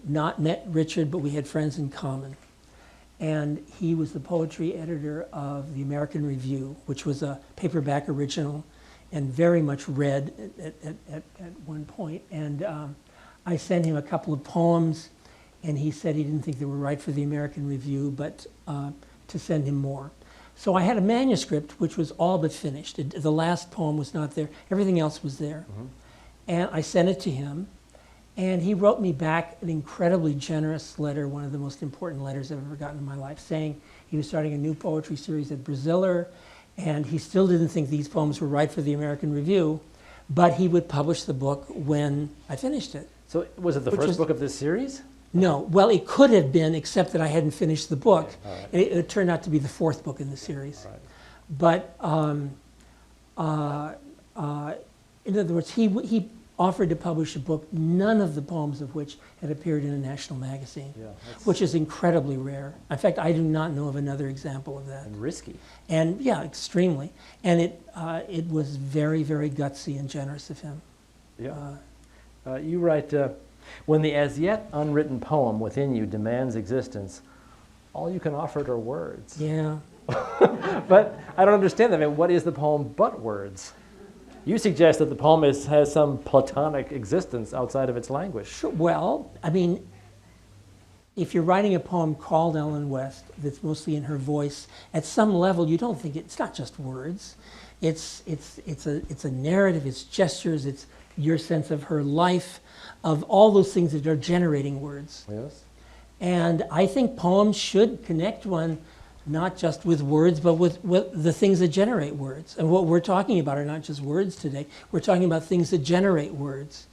Speaker 5: not met Richard, but we had friends in common. And he was the poetry editor of the American Review, which was a paperback original and very much read at one point. And I sent him a couple of poems, and he said he didn't think they were right for the American Review, but to send him more. So I had a manuscript which was all but finished. The last poem was not there. Everything else was there. And I sent it to him. And he wrote me back an incredibly generous letter, one of the most important letters I've ever gotten in my life, saying he was starting a new poetry series at Braziller, and he still didn't think these poems were right for the American Review, but he would publish the book when I finished it.
Speaker 4: So was it the
Speaker 5: Which
Speaker 4: first
Speaker 5: was-
Speaker 4: book of this series?
Speaker 5: No, well, it could have been, except that I hadn't finished the book.
Speaker 4: All right.
Speaker 5: And it turned out to be the fourth book in the series.
Speaker 4: Right.
Speaker 5: But in other words, he offered to publish a book, none of the poems of which had appeared in a national magazine,
Speaker 4: Yeah. That's
Speaker 5: which is incredibly rare. In fact, I do not know of another example of that.
Speaker 4: and risky.
Speaker 5: And yeah, extremely. And it was very, very gutsy and generous of him.
Speaker 4: Yeah. You write, when the as yet unwritten poem within you demands existence, all you can offer it are words.
Speaker 5: Yeah.
Speaker 4: But I don't understand that. I mean, what is the poem but words? You suggest that the poem has some platonic existence outside of its language.
Speaker 5: Sure. Well, I mean, if you're writing a poem called Ellen West that's mostly in her voice, at some level you don't think it's not just words. It's a narrative, it's gestures, it's your sense of her life, of all those things that are generating words.
Speaker 4: Yes.
Speaker 5: And I think poems should connect one not just with words, but with the things that generate words. And what we're talking about are not just words today. We're talking about things that generate words.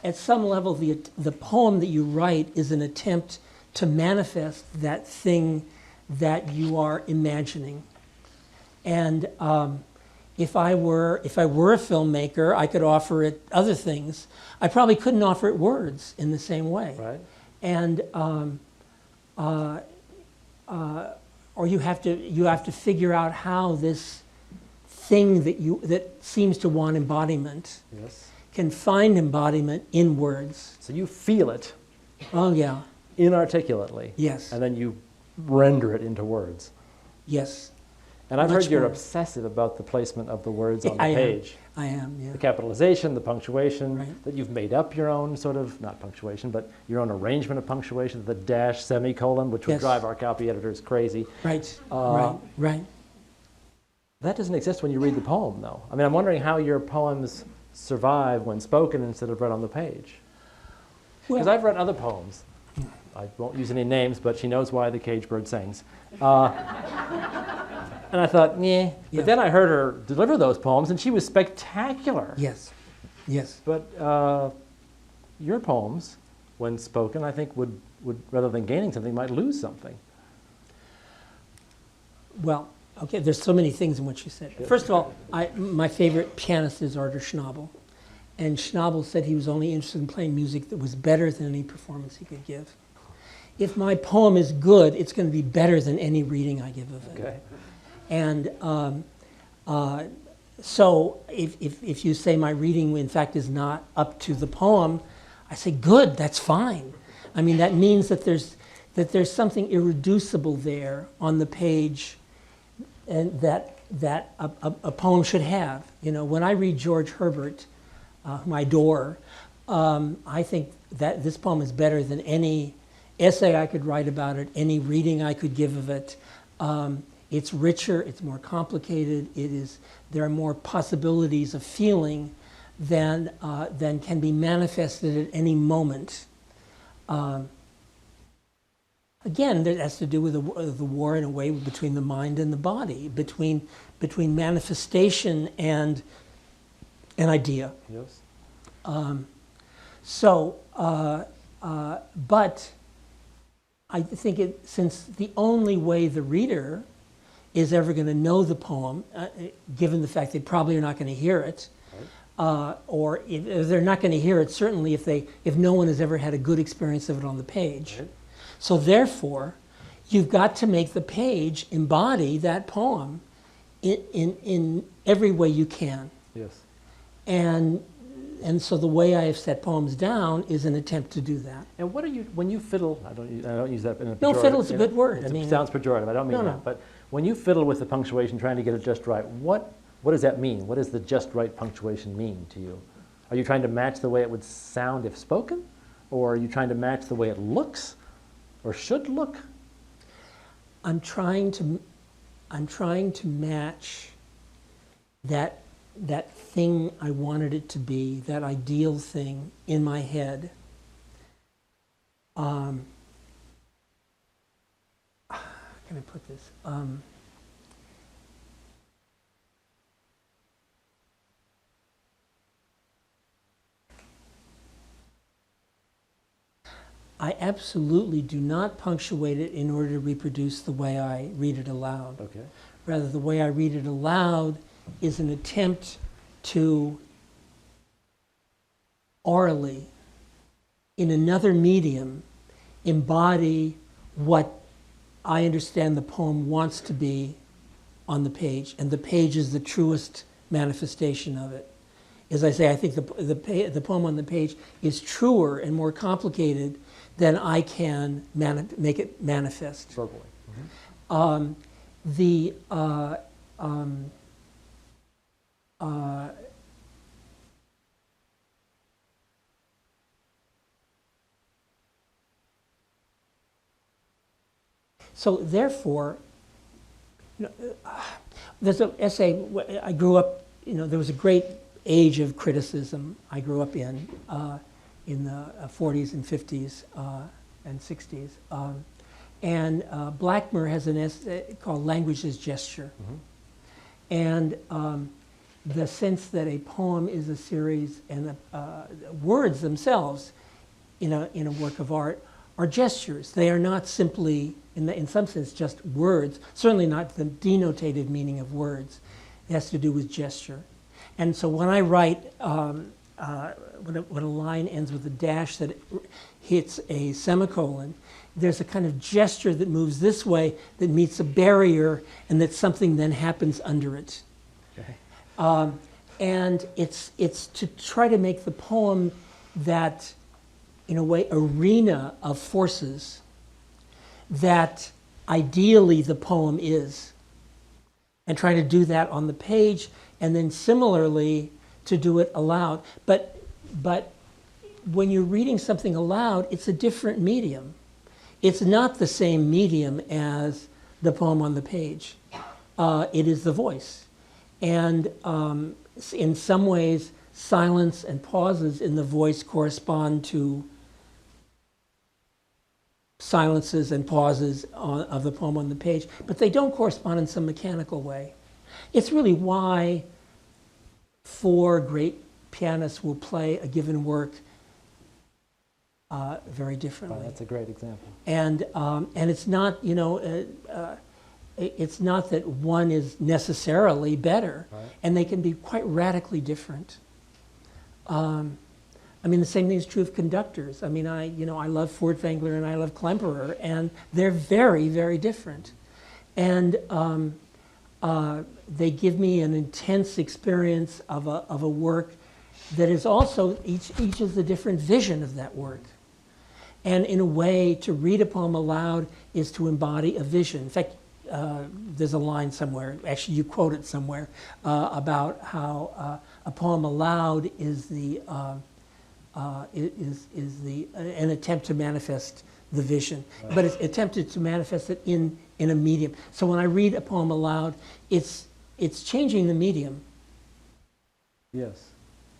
Speaker 5: At some level, the poem that you write is an attempt to manifest that thing that you are imagining. And if I were a filmmaker, I could offer it other things. I probably couldn't offer it words in the same way.
Speaker 4: Right.
Speaker 5: And or you have to figure out how this thing that seems to want embodiment
Speaker 4: Yes.
Speaker 5: can find embodiment in words.
Speaker 4: So you feel it
Speaker 5: Oh yeah,
Speaker 4: inarticulately.
Speaker 5: yes,
Speaker 4: And then you render it into words.
Speaker 5: yes.
Speaker 4: And I've
Speaker 5: Much
Speaker 4: heard you're
Speaker 5: more.
Speaker 4: obsessive about the placement of the words on the
Speaker 5: I am.
Speaker 4: page.
Speaker 5: I am. Yeah.
Speaker 4: The capitalization, the punctuation,
Speaker 5: Right.
Speaker 4: that you've made up your own sort of, not punctuation, but your own arrangement of punctuation, the dash, semicolon, which would
Speaker 5: Yes.
Speaker 4: drive our copy editors crazy.
Speaker 5: Right. Right.
Speaker 4: That doesn't exist when you read the poem, though. I mean, I'm wondering how your poems survive when spoken instead of read on the page. Because
Speaker 5: Well,
Speaker 4: I've read other poems. I won't use any names, but she knows why the cage bird sings. And I thought, nah.
Speaker 5: Yeah.
Speaker 4: But then I heard her deliver those poems, and she was spectacular.
Speaker 5: yes, yes.
Speaker 4: But your poems, when spoken, I think would rather than gaining something, might lose something.
Speaker 5: Well, okay. There's so many things in what you said. First of all, my favorite pianist is Arthur Schnabel, and Schnabel said he was only interested in playing music that was better than any performance he could give. If my poem is good, it's going to be better than any reading I give of it.
Speaker 4: Okay.
Speaker 5: And so if you say my reading, in fact, is not up to the poem, I say, good, that's fine. I mean, that means that there's something irreducible there on the page, and that a poem should have. You know, when I read George Herbert, whom I adore, I think that this poem is better than any essay I could write about it, any reading I could give of it. It's richer, it's more complicated, there are more possibilities of feeling than can be manifested at any moment. Again, that has to do with the war, in a way, between the mind and the body, between manifestation and an idea.
Speaker 4: Yes.
Speaker 5: But I think since the only way the reader is ever going to know the poem, given the fact they probably are not going to hear it, or if they're not going to hear it, certainly if no one has ever had a good experience of it on the page.
Speaker 4: Right.
Speaker 5: So therefore, you've got to make the page embody that poem in every way you can.
Speaker 4: Yes.
Speaker 5: And so the way I have set poems down is an attempt to do that.
Speaker 4: And what are you, when you fiddle, I don't use that in a pejorative.
Speaker 5: No, fiddle is a good word.
Speaker 4: It sounds pejorative, I don't mean that. But when you fiddle with the punctuation, trying to get it just right, what does that mean? What does the just right punctuation mean to you? Are you trying to match the way it would sound if spoken? Or are you trying to match the way it looks or should look?
Speaker 5: I'm trying to match that thing I wanted it to be, that ideal thing in my head. How can I put this? I absolutely do not punctuate it in order to reproduce the way I read it aloud.
Speaker 4: Okay.
Speaker 5: Rather, the way I read it aloud is an attempt to orally, in another medium, embody what I understand the poem wants to be on the page, and the page is the truest manifestation of it. As I say, I think the poem on the page is truer and more complicated than I can make it manifest.
Speaker 4: Verbally.
Speaker 5: So therefore, there's an essay, I grew up, there was a great age of criticism I grew up in the 40s and 50s and 60s. And Blackmer has an essay called Language as Gesture. And the sense that a poem is a series, and words themselves in a work of art are gestures. They are not simply, in some sense, just words, certainly not the denotative meaning of words. It has to do with gesture. And so when I write, when a line ends with a dash that hits a semicolon, there's a kind of gesture that moves this way that meets a barrier, and that something then happens under it. Okay. And it's to try to make the poem that, in a way, arena of forces that ideally the poem is, and try to do that on the page, and then similarly to do it aloud. But when you're reading something aloud, it's a different medium. It's not the same medium as the poem on the page. It is the voice. And in some ways, silence and pauses in the voice correspond to silences and pauses of the poem on the page, but they don't correspond in some mechanical way. It's really why 4 great pianists will play a given work very differently.
Speaker 4: Wow, that's a great example.
Speaker 5: And it's not, it's not that one is necessarily better,
Speaker 4: Right.
Speaker 5: and they can be quite radically different. The same thing is true of conductors. I love Furtwängler and I love Klemperer, and they're very, very different. And they give me an intense experience of a work that is also, each is a different vision of that work. And in a way, to read a poem aloud is to embody a vision. In fact, there's a line somewhere, actually you quote it somewhere, about how a poem aloud is an attempt to manifest the vision, but it's attempted to manifest it in a medium. So when I read a poem aloud, it's changing the medium.
Speaker 4: Yes.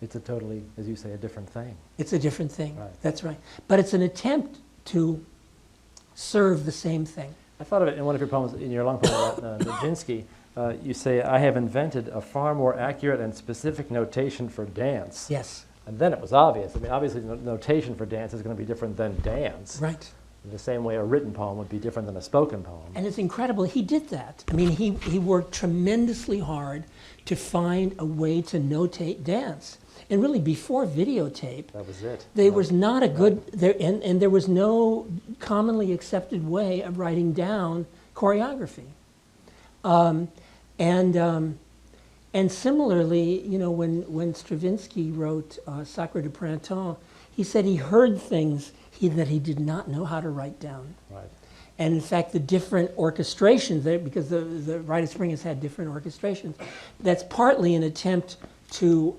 Speaker 4: It's a totally, as you say, a different thing.
Speaker 5: It's a different thing.
Speaker 4: Right.
Speaker 5: That's right. But it's an attempt to serve the same thing.
Speaker 4: I thought of it in one of your poems, in your long poem about Nijinsky. You say, I have invented a far more accurate and specific notation for dance.
Speaker 5: Yes.
Speaker 4: And then it was obvious. I mean, obviously, the notation for dance is going to be different than dance.
Speaker 5: Right.
Speaker 4: In the same way a written poem would be different than a spoken poem.
Speaker 5: And it's incredible. He did that. I mean, he worked tremendously hard to find a way to notate dance. And really, before videotape,
Speaker 4: That was it.
Speaker 5: there was not a good, and there was no commonly accepted way of writing down choreography. And similarly, you know, when Stravinsky wrote Sacre du Printemps, he said he heard things that he did not know how to write down.
Speaker 4: Right.
Speaker 5: And in fact, the different orchestrations, because the Rite of Spring has had different orchestrations, that's partly an attempt to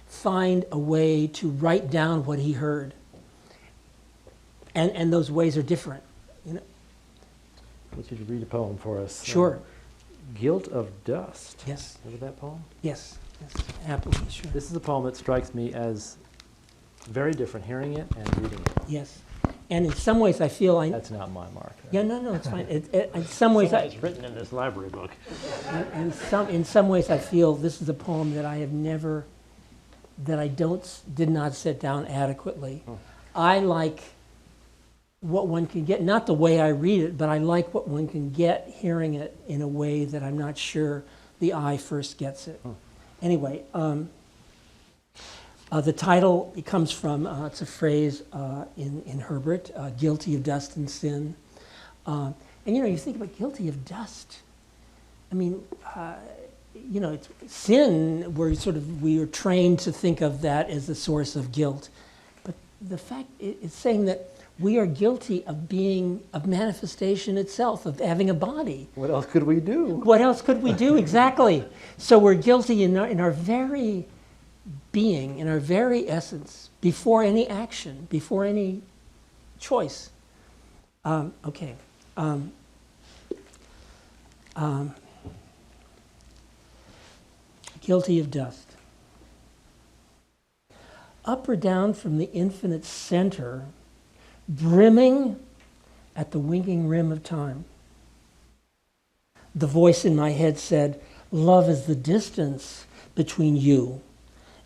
Speaker 5: find a way to write down what he heard. And those ways are different. You know?
Speaker 4: I want you to read a poem for us.
Speaker 5: Sure.
Speaker 4: Guilt of Dust.
Speaker 5: Yes.
Speaker 4: Remember that poem?
Speaker 5: Yes. Happily, sure.
Speaker 4: This is a poem that strikes me as very different hearing it and reading it.
Speaker 5: Yes. And in some ways I feel
Speaker 4: That's not my mark.
Speaker 5: yeah, no, it's fine. In some ways
Speaker 4: It's written in this library book.
Speaker 5: in some ways I feel this is a poem that I have never, that I did not set down adequately. I like what one can get, not the way I read it, but I like what one can get hearing it in a way that I'm not sure the eye first gets it. Anyway, the title, it comes from, it's a phrase in Herbert, guilty of dust and sin. And you know, you think about guilty of dust. I mean, you know, it's sin, we are trained to think of that as the source of guilt. But the fact, it's saying that we are guilty of manifestation itself, of having a body.
Speaker 4: What else could we do?
Speaker 5: What else could we do? Exactly. So we're guilty in our very being, in our very essence, before any action, before any choice. Okay. Guilty of dust. Up or down from the infinite center, brimming at the winking rim of time. The voice in my head said, love is the distance between you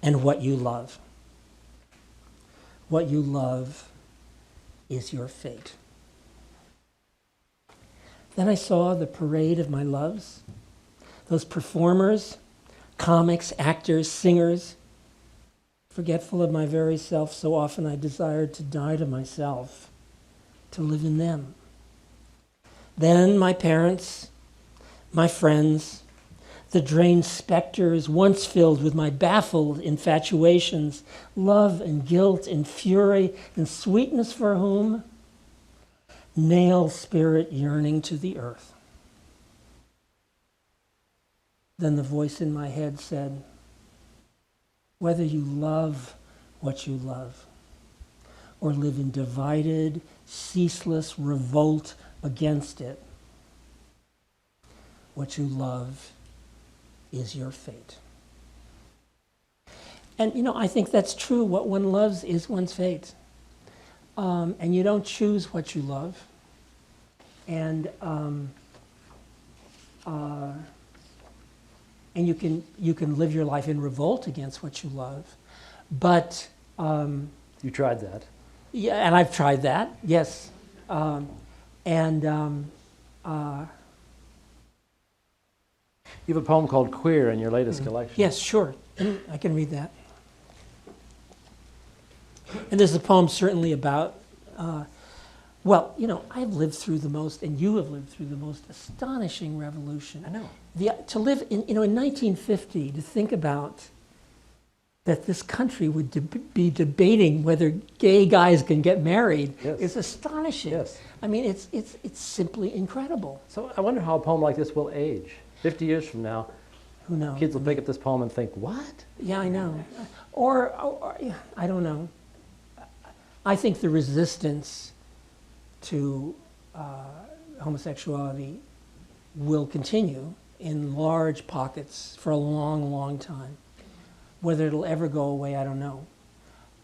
Speaker 5: and what you love. What you love is your fate. Then I saw the parade of my loves, those performers, comics, actors, singers. Forgetful of my very self, so often I desired to die to myself, to live in them. Then my parents, my friends, the drained specters once filled with my baffled infatuations, love and guilt and fury and sweetness for whom? Nail spirit yearning to the earth. Then the voice in my head said, whether you love what you love or live in divided, ceaseless revolt against it, what you love is your fate. And you know, I think that's true. What one loves is one's fate. And you don't choose what you love. And you can live your life in revolt against what you love. But
Speaker 4: You tried that.
Speaker 5: yeah, and I've tried that, yes.
Speaker 4: You have a poem called Queer in your latest collection.
Speaker 5: Yes, sure. I can read that. And this is a poem certainly about Well, I've lived through the most, and you have lived through the most astonishing revolution.
Speaker 4: I know.
Speaker 5: To live in 1950, to think about that this country would be debating whether gay guys can get married is astonishing.
Speaker 4: Yes.
Speaker 5: I mean, it's simply incredible.
Speaker 4: So I wonder how a poem like this will age. 50 years from now,
Speaker 5: Who knows?
Speaker 4: kids will pick up this poem and think, what?
Speaker 5: Yeah, I know. Or I don't know. I think the resistance to homosexuality will continue in large pockets for a long, long time. Whether it'll ever go away, I don't know.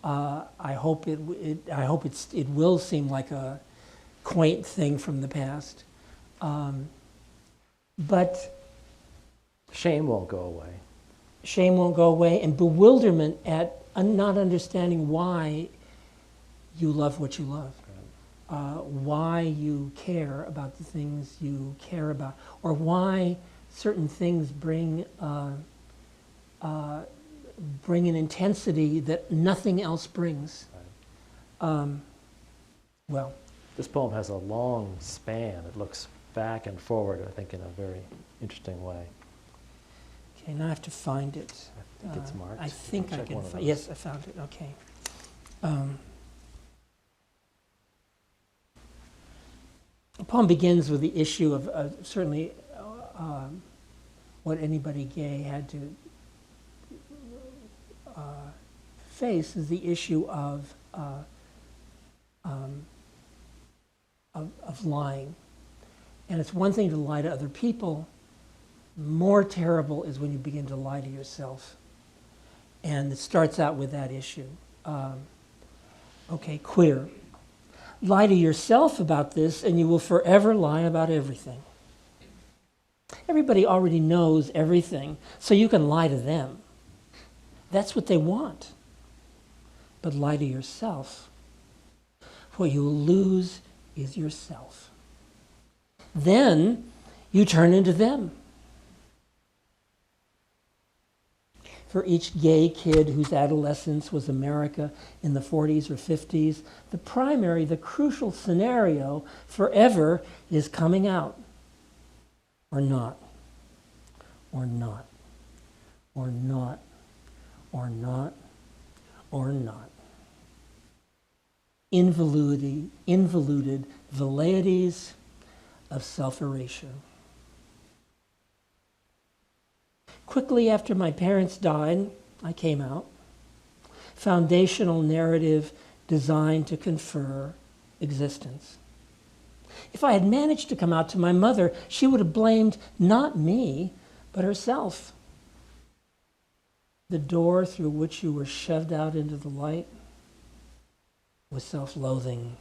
Speaker 5: I hope it will seem like a quaint thing from the past, but
Speaker 4: Shame won't go away.
Speaker 5: shame won't go away, and bewilderment at not understanding why you love what you love, why you care about the things you care about, or why certain things bring an intensity that nothing else brings. Well,
Speaker 4: This poem has a long span. It looks back and forward, I think, in a very interesting way.
Speaker 5: okay, now I have to find it.
Speaker 4: I think it's marked.
Speaker 5: I think I
Speaker 4: Check
Speaker 5: can
Speaker 4: one of
Speaker 5: find.
Speaker 4: those.
Speaker 5: Yes, I found it. Okay. The poem begins with the issue of certainly what anybody gay had to face is the issue of lying. And it's one thing to lie to other people. More terrible is when you begin to lie to yourself. And it starts out with that issue. Okay, queer. Lie to yourself about this and you will forever lie about everything. Everybody already knows everything, so you can lie to them. That's what they want. But lie to yourself. What you will lose is yourself. Then you turn into them. For each gay kid whose adolescence was America in the 40s or 50s, the crucial scenario forever is coming out. Or not. Or not. Or not. Or not. Or not. Involuted velleities of self-erasure. Quickly after my parents died, I came out. Foundational narrative designed to confer existence. If I had managed to come out to my mother, she would have blamed not me, but herself. The door through which you were shoved out into the light was self-loathing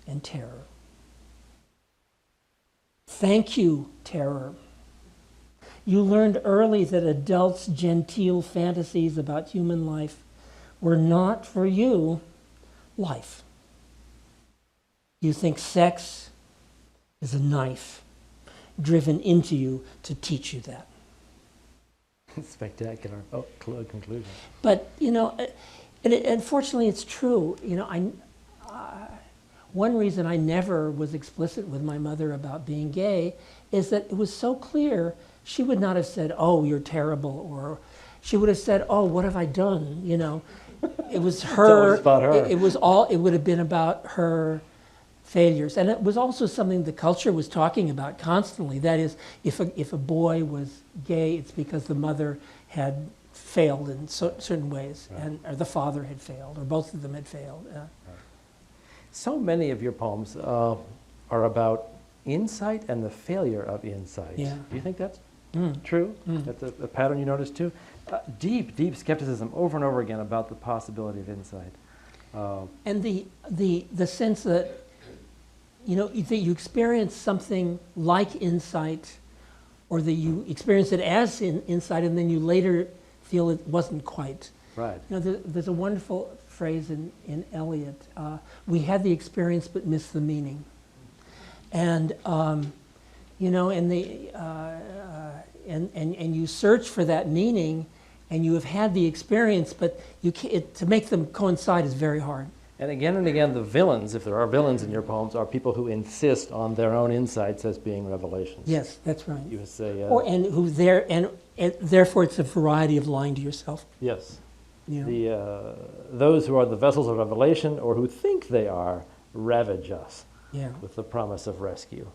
Speaker 5: and terror. Thank you, terror. You learned early that adults' genteel fantasies about human life were not for you life. You think sex is a knife driven into you to teach you that.
Speaker 4: Spectacular conclusion.
Speaker 5: But, unfortunately it's true. One reason I never was explicit with my mother about being gay is that it was so clear. She would not have said, "Oh, you're terrible," or she would have said, "Oh, what have I done?" It was her.
Speaker 4: It's always about her.
Speaker 5: It would have been about her failures, and it was also something the culture was talking about constantly. That is, if a boy was gay, it's because the mother had failed in certain ways,
Speaker 4: Right.
Speaker 5: or the father had failed, or both of them had failed.
Speaker 4: So many of your poems are about insight and the failure of insight.
Speaker 5: Yeah.
Speaker 4: Do you think that's true? That's a pattern you notice too? Deep skepticism over and over again about the possibility of insight.
Speaker 5: And the sense that that you experience something like insight, or that you experience it as insight, and then you later feel it wasn't quite.
Speaker 4: Right.
Speaker 5: There's a wonderful phrase in Eliot. We had the experience but missed the meaning. And and you search for that meaning, and you have had the experience, but to make them coincide is very hard.
Speaker 4: And again, the villains, if there are villains in your poems, are people who insist on their own insights as being revelations.
Speaker 5: Yes, that's right.
Speaker 4: You would say,
Speaker 5: And therefore it's a variety of lying to yourself.
Speaker 4: yes.
Speaker 5: You know?
Speaker 4: Those who are the vessels of revelation, or who think they are, ravage us
Speaker 5: Yeah,
Speaker 4: with the promise of rescue.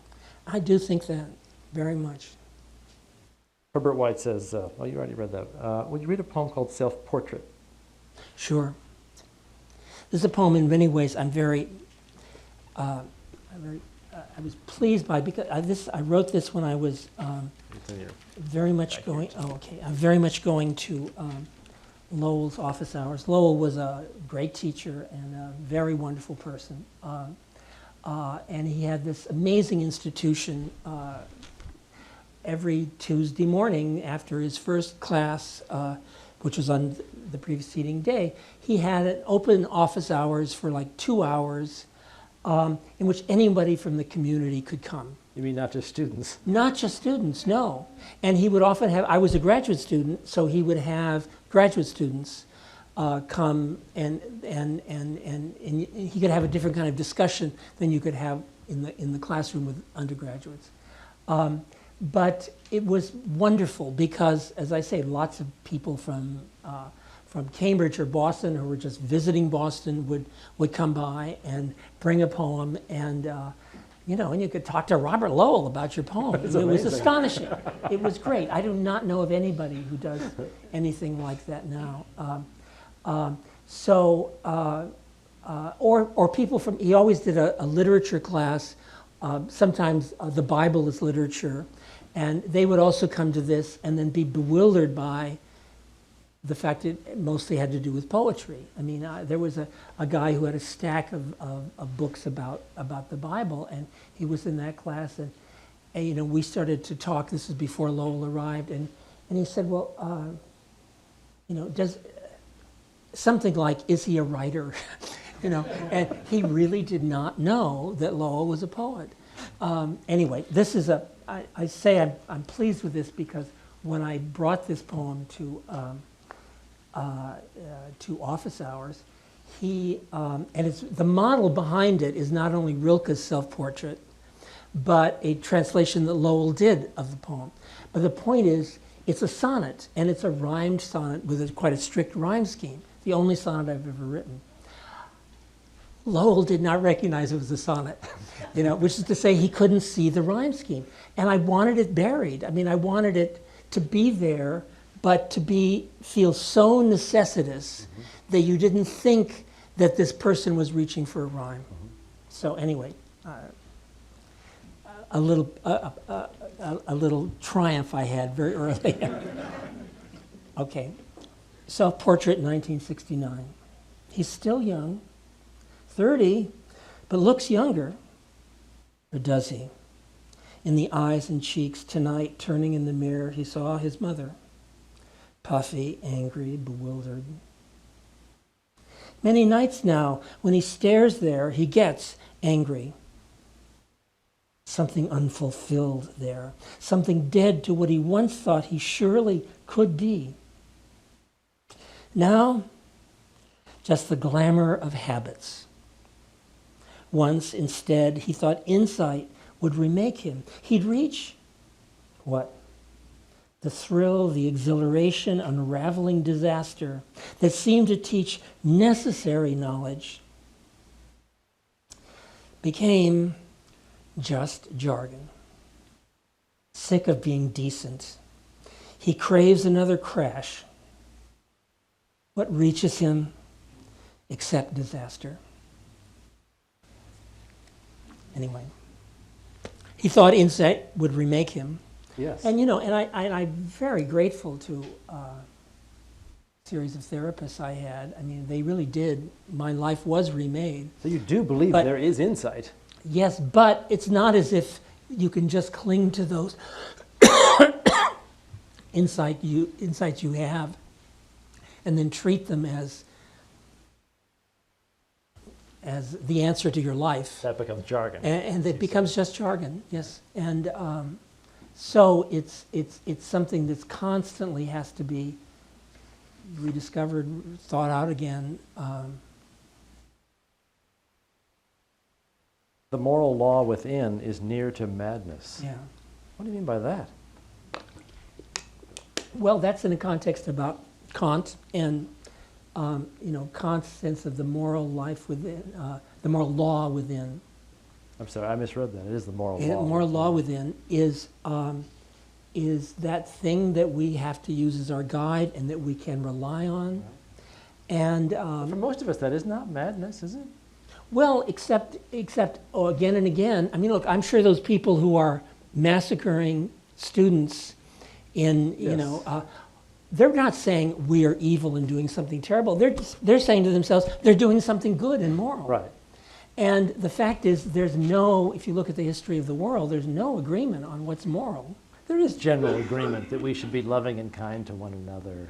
Speaker 5: I do think that very much.
Speaker 4: Herbert White says, well, you already read that. Would you read a poem called Self-Portrait?
Speaker 5: Sure. This is a poem in many ways I was pleased by, because I wrote this when I was very much going. Oh, okay. I'm very much going to Lowell's office hours. Lowell was a great teacher and a very wonderful person, and he had this amazing institution. Every Tuesday morning after his first class, which was on the preceding day, he had an open office hours for like 2 hours, in which anybody from the community could come.
Speaker 4: You mean not just students?
Speaker 5: Not just students, no. And he would often have, I was a graduate student, so he would have graduate students come and he could have a different kind of discussion than you could have in the classroom with undergraduates. But it was wonderful because, as I say, lots of people from Cambridge or Boston who were just visiting Boston would come by and bring a poem, and and you could talk to Robert Lowell about your poem. It was astonishing. It was great. I do not know of anybody who does anything like that now. Or people from. He always did a literature class. Sometimes the Bible is literature. And they would also come to this and then be bewildered by the fact that it mostly had to do with poetry. I mean, there was a guy who had a stack of books about the Bible, and he was in that class, and we started to talk. This was before Lowell arrived, and he said, well, does something like, is he a writer? And he really did not know that Lowell was a poet. Anyway, this is I say I'm pleased with this because when I brought this poem to office hours, and the model behind it is not only Rilke's self-portrait, but a translation that Lowell did of the poem. But the point is, it's a sonnet, and it's a rhymed sonnet with quite a strict rhyme scheme, the only sonnet I've ever written. Lowell did not recognize it was a sonnet, which is to say he couldn't see the rhyme scheme. And I wanted it buried. I mean, I wanted it to be there, but to feel so necessitous that you didn't think that this person was reaching for a rhyme. So anyway, a little triumph I had very early. Okay, self-portrait 1969. He's still young. 30, but looks younger. Or does he? In the eyes and cheeks tonight, turning in the mirror, he saw his mother, puffy, angry, bewildered. Many nights now, when he stares there, he gets angry. Something unfulfilled there, something dead to what he once thought he surely could be. Now, just the glamour of habits. Once, instead, he thought insight would remake him. He'd reach, what? The thrill, the exhilaration, unraveling disaster that seemed to teach necessary knowledge became just jargon. Sick of being decent, he craves another crash. What reaches him except disaster? Anyway, he thought insight would remake him.
Speaker 4: Yes.
Speaker 5: And I'm very grateful to a series of therapists I had. I mean, they really did. My life was remade.
Speaker 4: So you do believe there is insight?
Speaker 5: Yes, but it's not as if you can just cling to those insights you have and then treat them as the answer to your life.
Speaker 4: That becomes jargon.
Speaker 5: And it becomes just jargon, yes. And so it's something that constantly has to be rediscovered, thought out again.
Speaker 4: The moral law within is near to madness.
Speaker 5: Yeah.
Speaker 4: What do you mean by that?
Speaker 5: Well, that's in the context about Kant and Kant's sense of the moral life within, the moral law within.
Speaker 4: I'm sorry, I misread that. It is the moral
Speaker 5: And
Speaker 4: law.
Speaker 5: moral law within is that thing that we have to use as our guide and that we can rely on. And
Speaker 4: For most of us, that is not madness, is it?
Speaker 5: well, except again and again. I mean, look, I'm sure those people who are massacring students in,
Speaker 4: Yes.
Speaker 5: they're not saying we are evil and doing something terrible. They're saying to themselves they're doing something good and moral.
Speaker 4: Right.
Speaker 5: And the fact is, if you look at the history of the world, there's no agreement on what's moral.
Speaker 4: There is general agreement that we should be loving and kind to one another.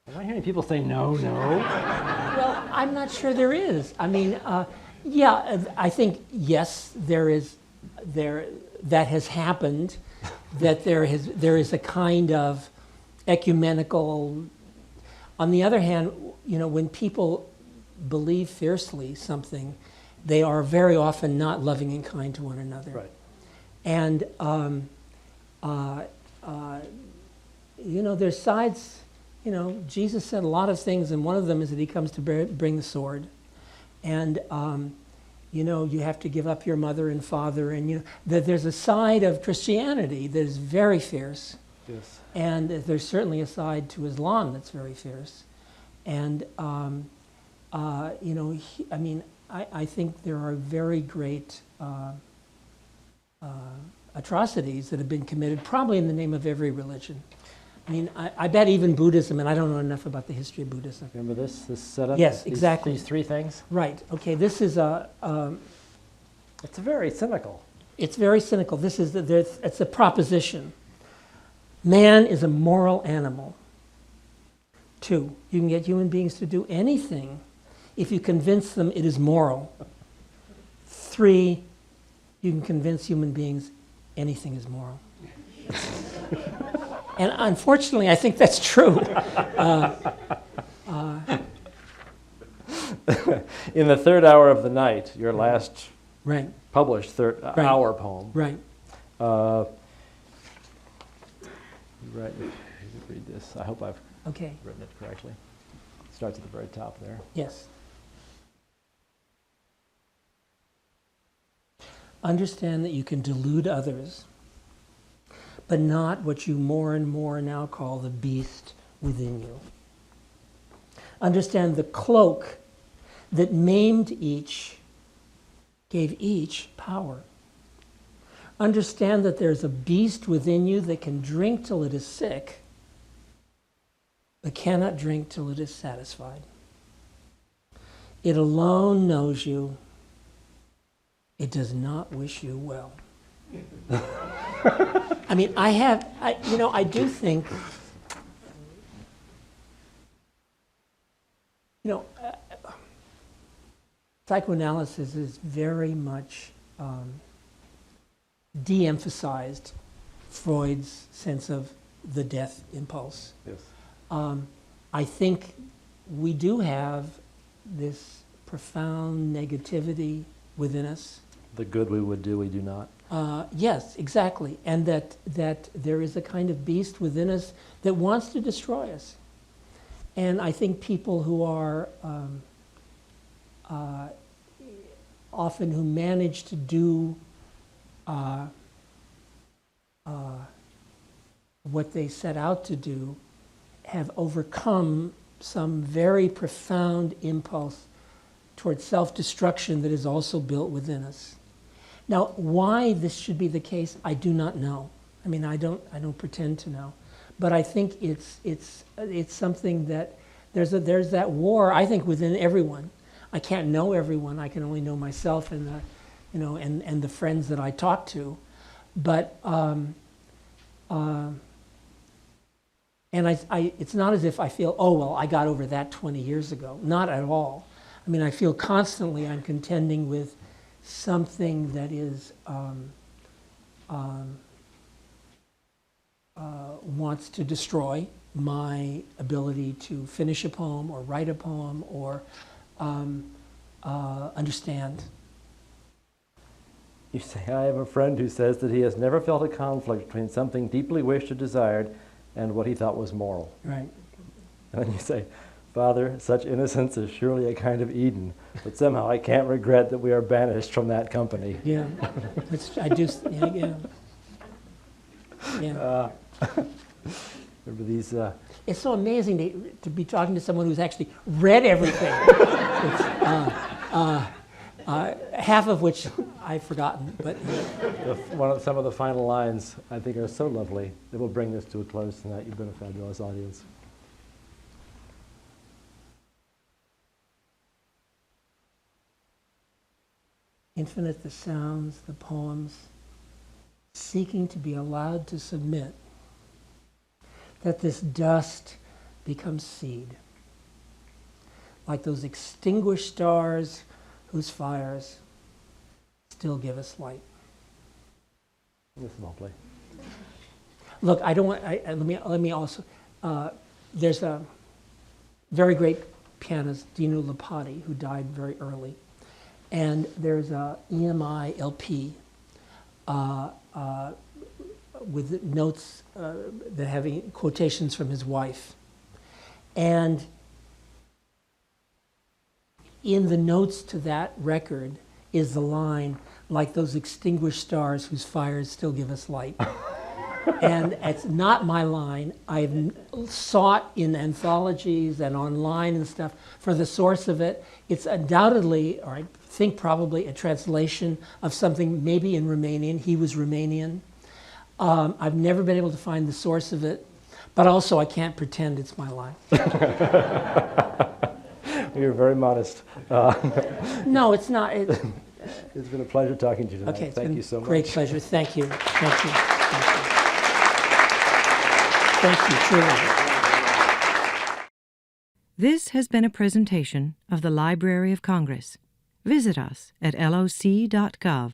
Speaker 4: Am I hearing people say no, no?
Speaker 5: Well, I'm not sure there is. I mean, I think, yes, that has happened, that there is a kind of ecumenical. On the other hand, when people believe fiercely something, they are very often not loving and kind to one another.
Speaker 4: Right.
Speaker 5: And, there's sides, Jesus said a lot of things, and one of them is that he comes to bring the sword. And, you have to give up your mother and father, and, that there's a side of Christianity that is very fierce.
Speaker 4: Yes.
Speaker 5: And there's certainly a side to Islam that's very fierce. And, I think there are very great atrocities that have been committed, probably in the name of every religion. I mean, I bet even Buddhism, and I don't know enough about the history of Buddhism.
Speaker 4: Remember this setup?
Speaker 5: Yes, exactly.
Speaker 4: These three things?
Speaker 5: Right, okay, this is
Speaker 4: It's very cynical.
Speaker 5: it's very cynical. It's a proposition. Man is a moral animal. 2, you can get human beings to do anything if you convince them it is moral. 3, you can convince human beings anything is moral. And unfortunately, I think that's true.
Speaker 4: In the third hour of the night, your last
Speaker 5: Right,
Speaker 4: published third hour poem.
Speaker 5: right.
Speaker 4: Right. Read this. I hope I've
Speaker 5: Okay,
Speaker 4: written it correctly. It starts at the very top there.
Speaker 5: yes. Understand that you can delude others, but not what you more and more now call the beast within you. Understand the cloak that maimed each, gave each power. Understand that there's a beast within you that can drink till it is sick, but cannot drink till it is satisfied. It alone knows you. It does not wish you well. I mean, I do think, psychoanalysis is very much de-emphasized Freud's sense of the death impulse.
Speaker 4: Yes.
Speaker 5: I think we do have this profound negativity within us.
Speaker 4: The good we would do, we do not.
Speaker 5: Yes, exactly. And that there is a kind of beast within us that wants to destroy us. And I think people who are often who manage to do what they set out to do have overcome some very profound impulse towards self-destruction that is also built within us. Now, why this should be the case, I do not know. I mean, I don't pretend to know, but I think it's something that there's that war, I think, within everyone. I can't know everyone. I can only know myself and and the friends that I talk to, but and it's not as if I feel, oh well, I got over that 20 years ago. Not at all. I mean, I feel constantly I'm contending with something that is wants to destroy my ability to finish a poem or write a poem or understand.
Speaker 4: You say, I have a friend who says that he has never felt a conflict between something deeply wished or desired and what he thought was moral.
Speaker 5: Right.
Speaker 4: And then you say, Father, such innocence is surely a kind of Eden, but somehow I can't regret that we are banished from that company.
Speaker 5: Yeah. I do. Yeah. Yeah.
Speaker 4: Remember these...
Speaker 5: It's so amazing to be talking to someone who's actually read everything. Half of which I've forgotten. But
Speaker 4: some of the final lines I think are so lovely that we'll bring this to a close tonight. You've been a fabulous audience.
Speaker 5: infinite the sounds, the poems, seeking to be allowed to submit, that this dust becomes seed, like those extinguished stars whose fires still give us light.
Speaker 4: This is lovely.
Speaker 5: Look, I don't want. Let me also. There's a very great pianist, Dino Lipati, who died very early, and there's a EMI LP with notes that have quotations from his wife, and in the notes to that record is the line, like those extinguished stars whose fires still give us light. And it's not my line. I've sought in anthologies and online and stuff for the source of it. It's undoubtedly, or I think probably, a translation of something maybe in Romanian. He was Romanian. I've never been able to find the source of it, but also I can't pretend it's my line.
Speaker 4: You're very modest.
Speaker 5: No, it's not.
Speaker 4: It's been a pleasure talking to you tonight.
Speaker 5: Okay,
Speaker 4: Thank you so much.
Speaker 5: Great pleasure. Thank you. Thank you. Thank you. Thank you, truly.
Speaker 1: This has been a presentation of the Library of Congress. Visit us at loc.gov.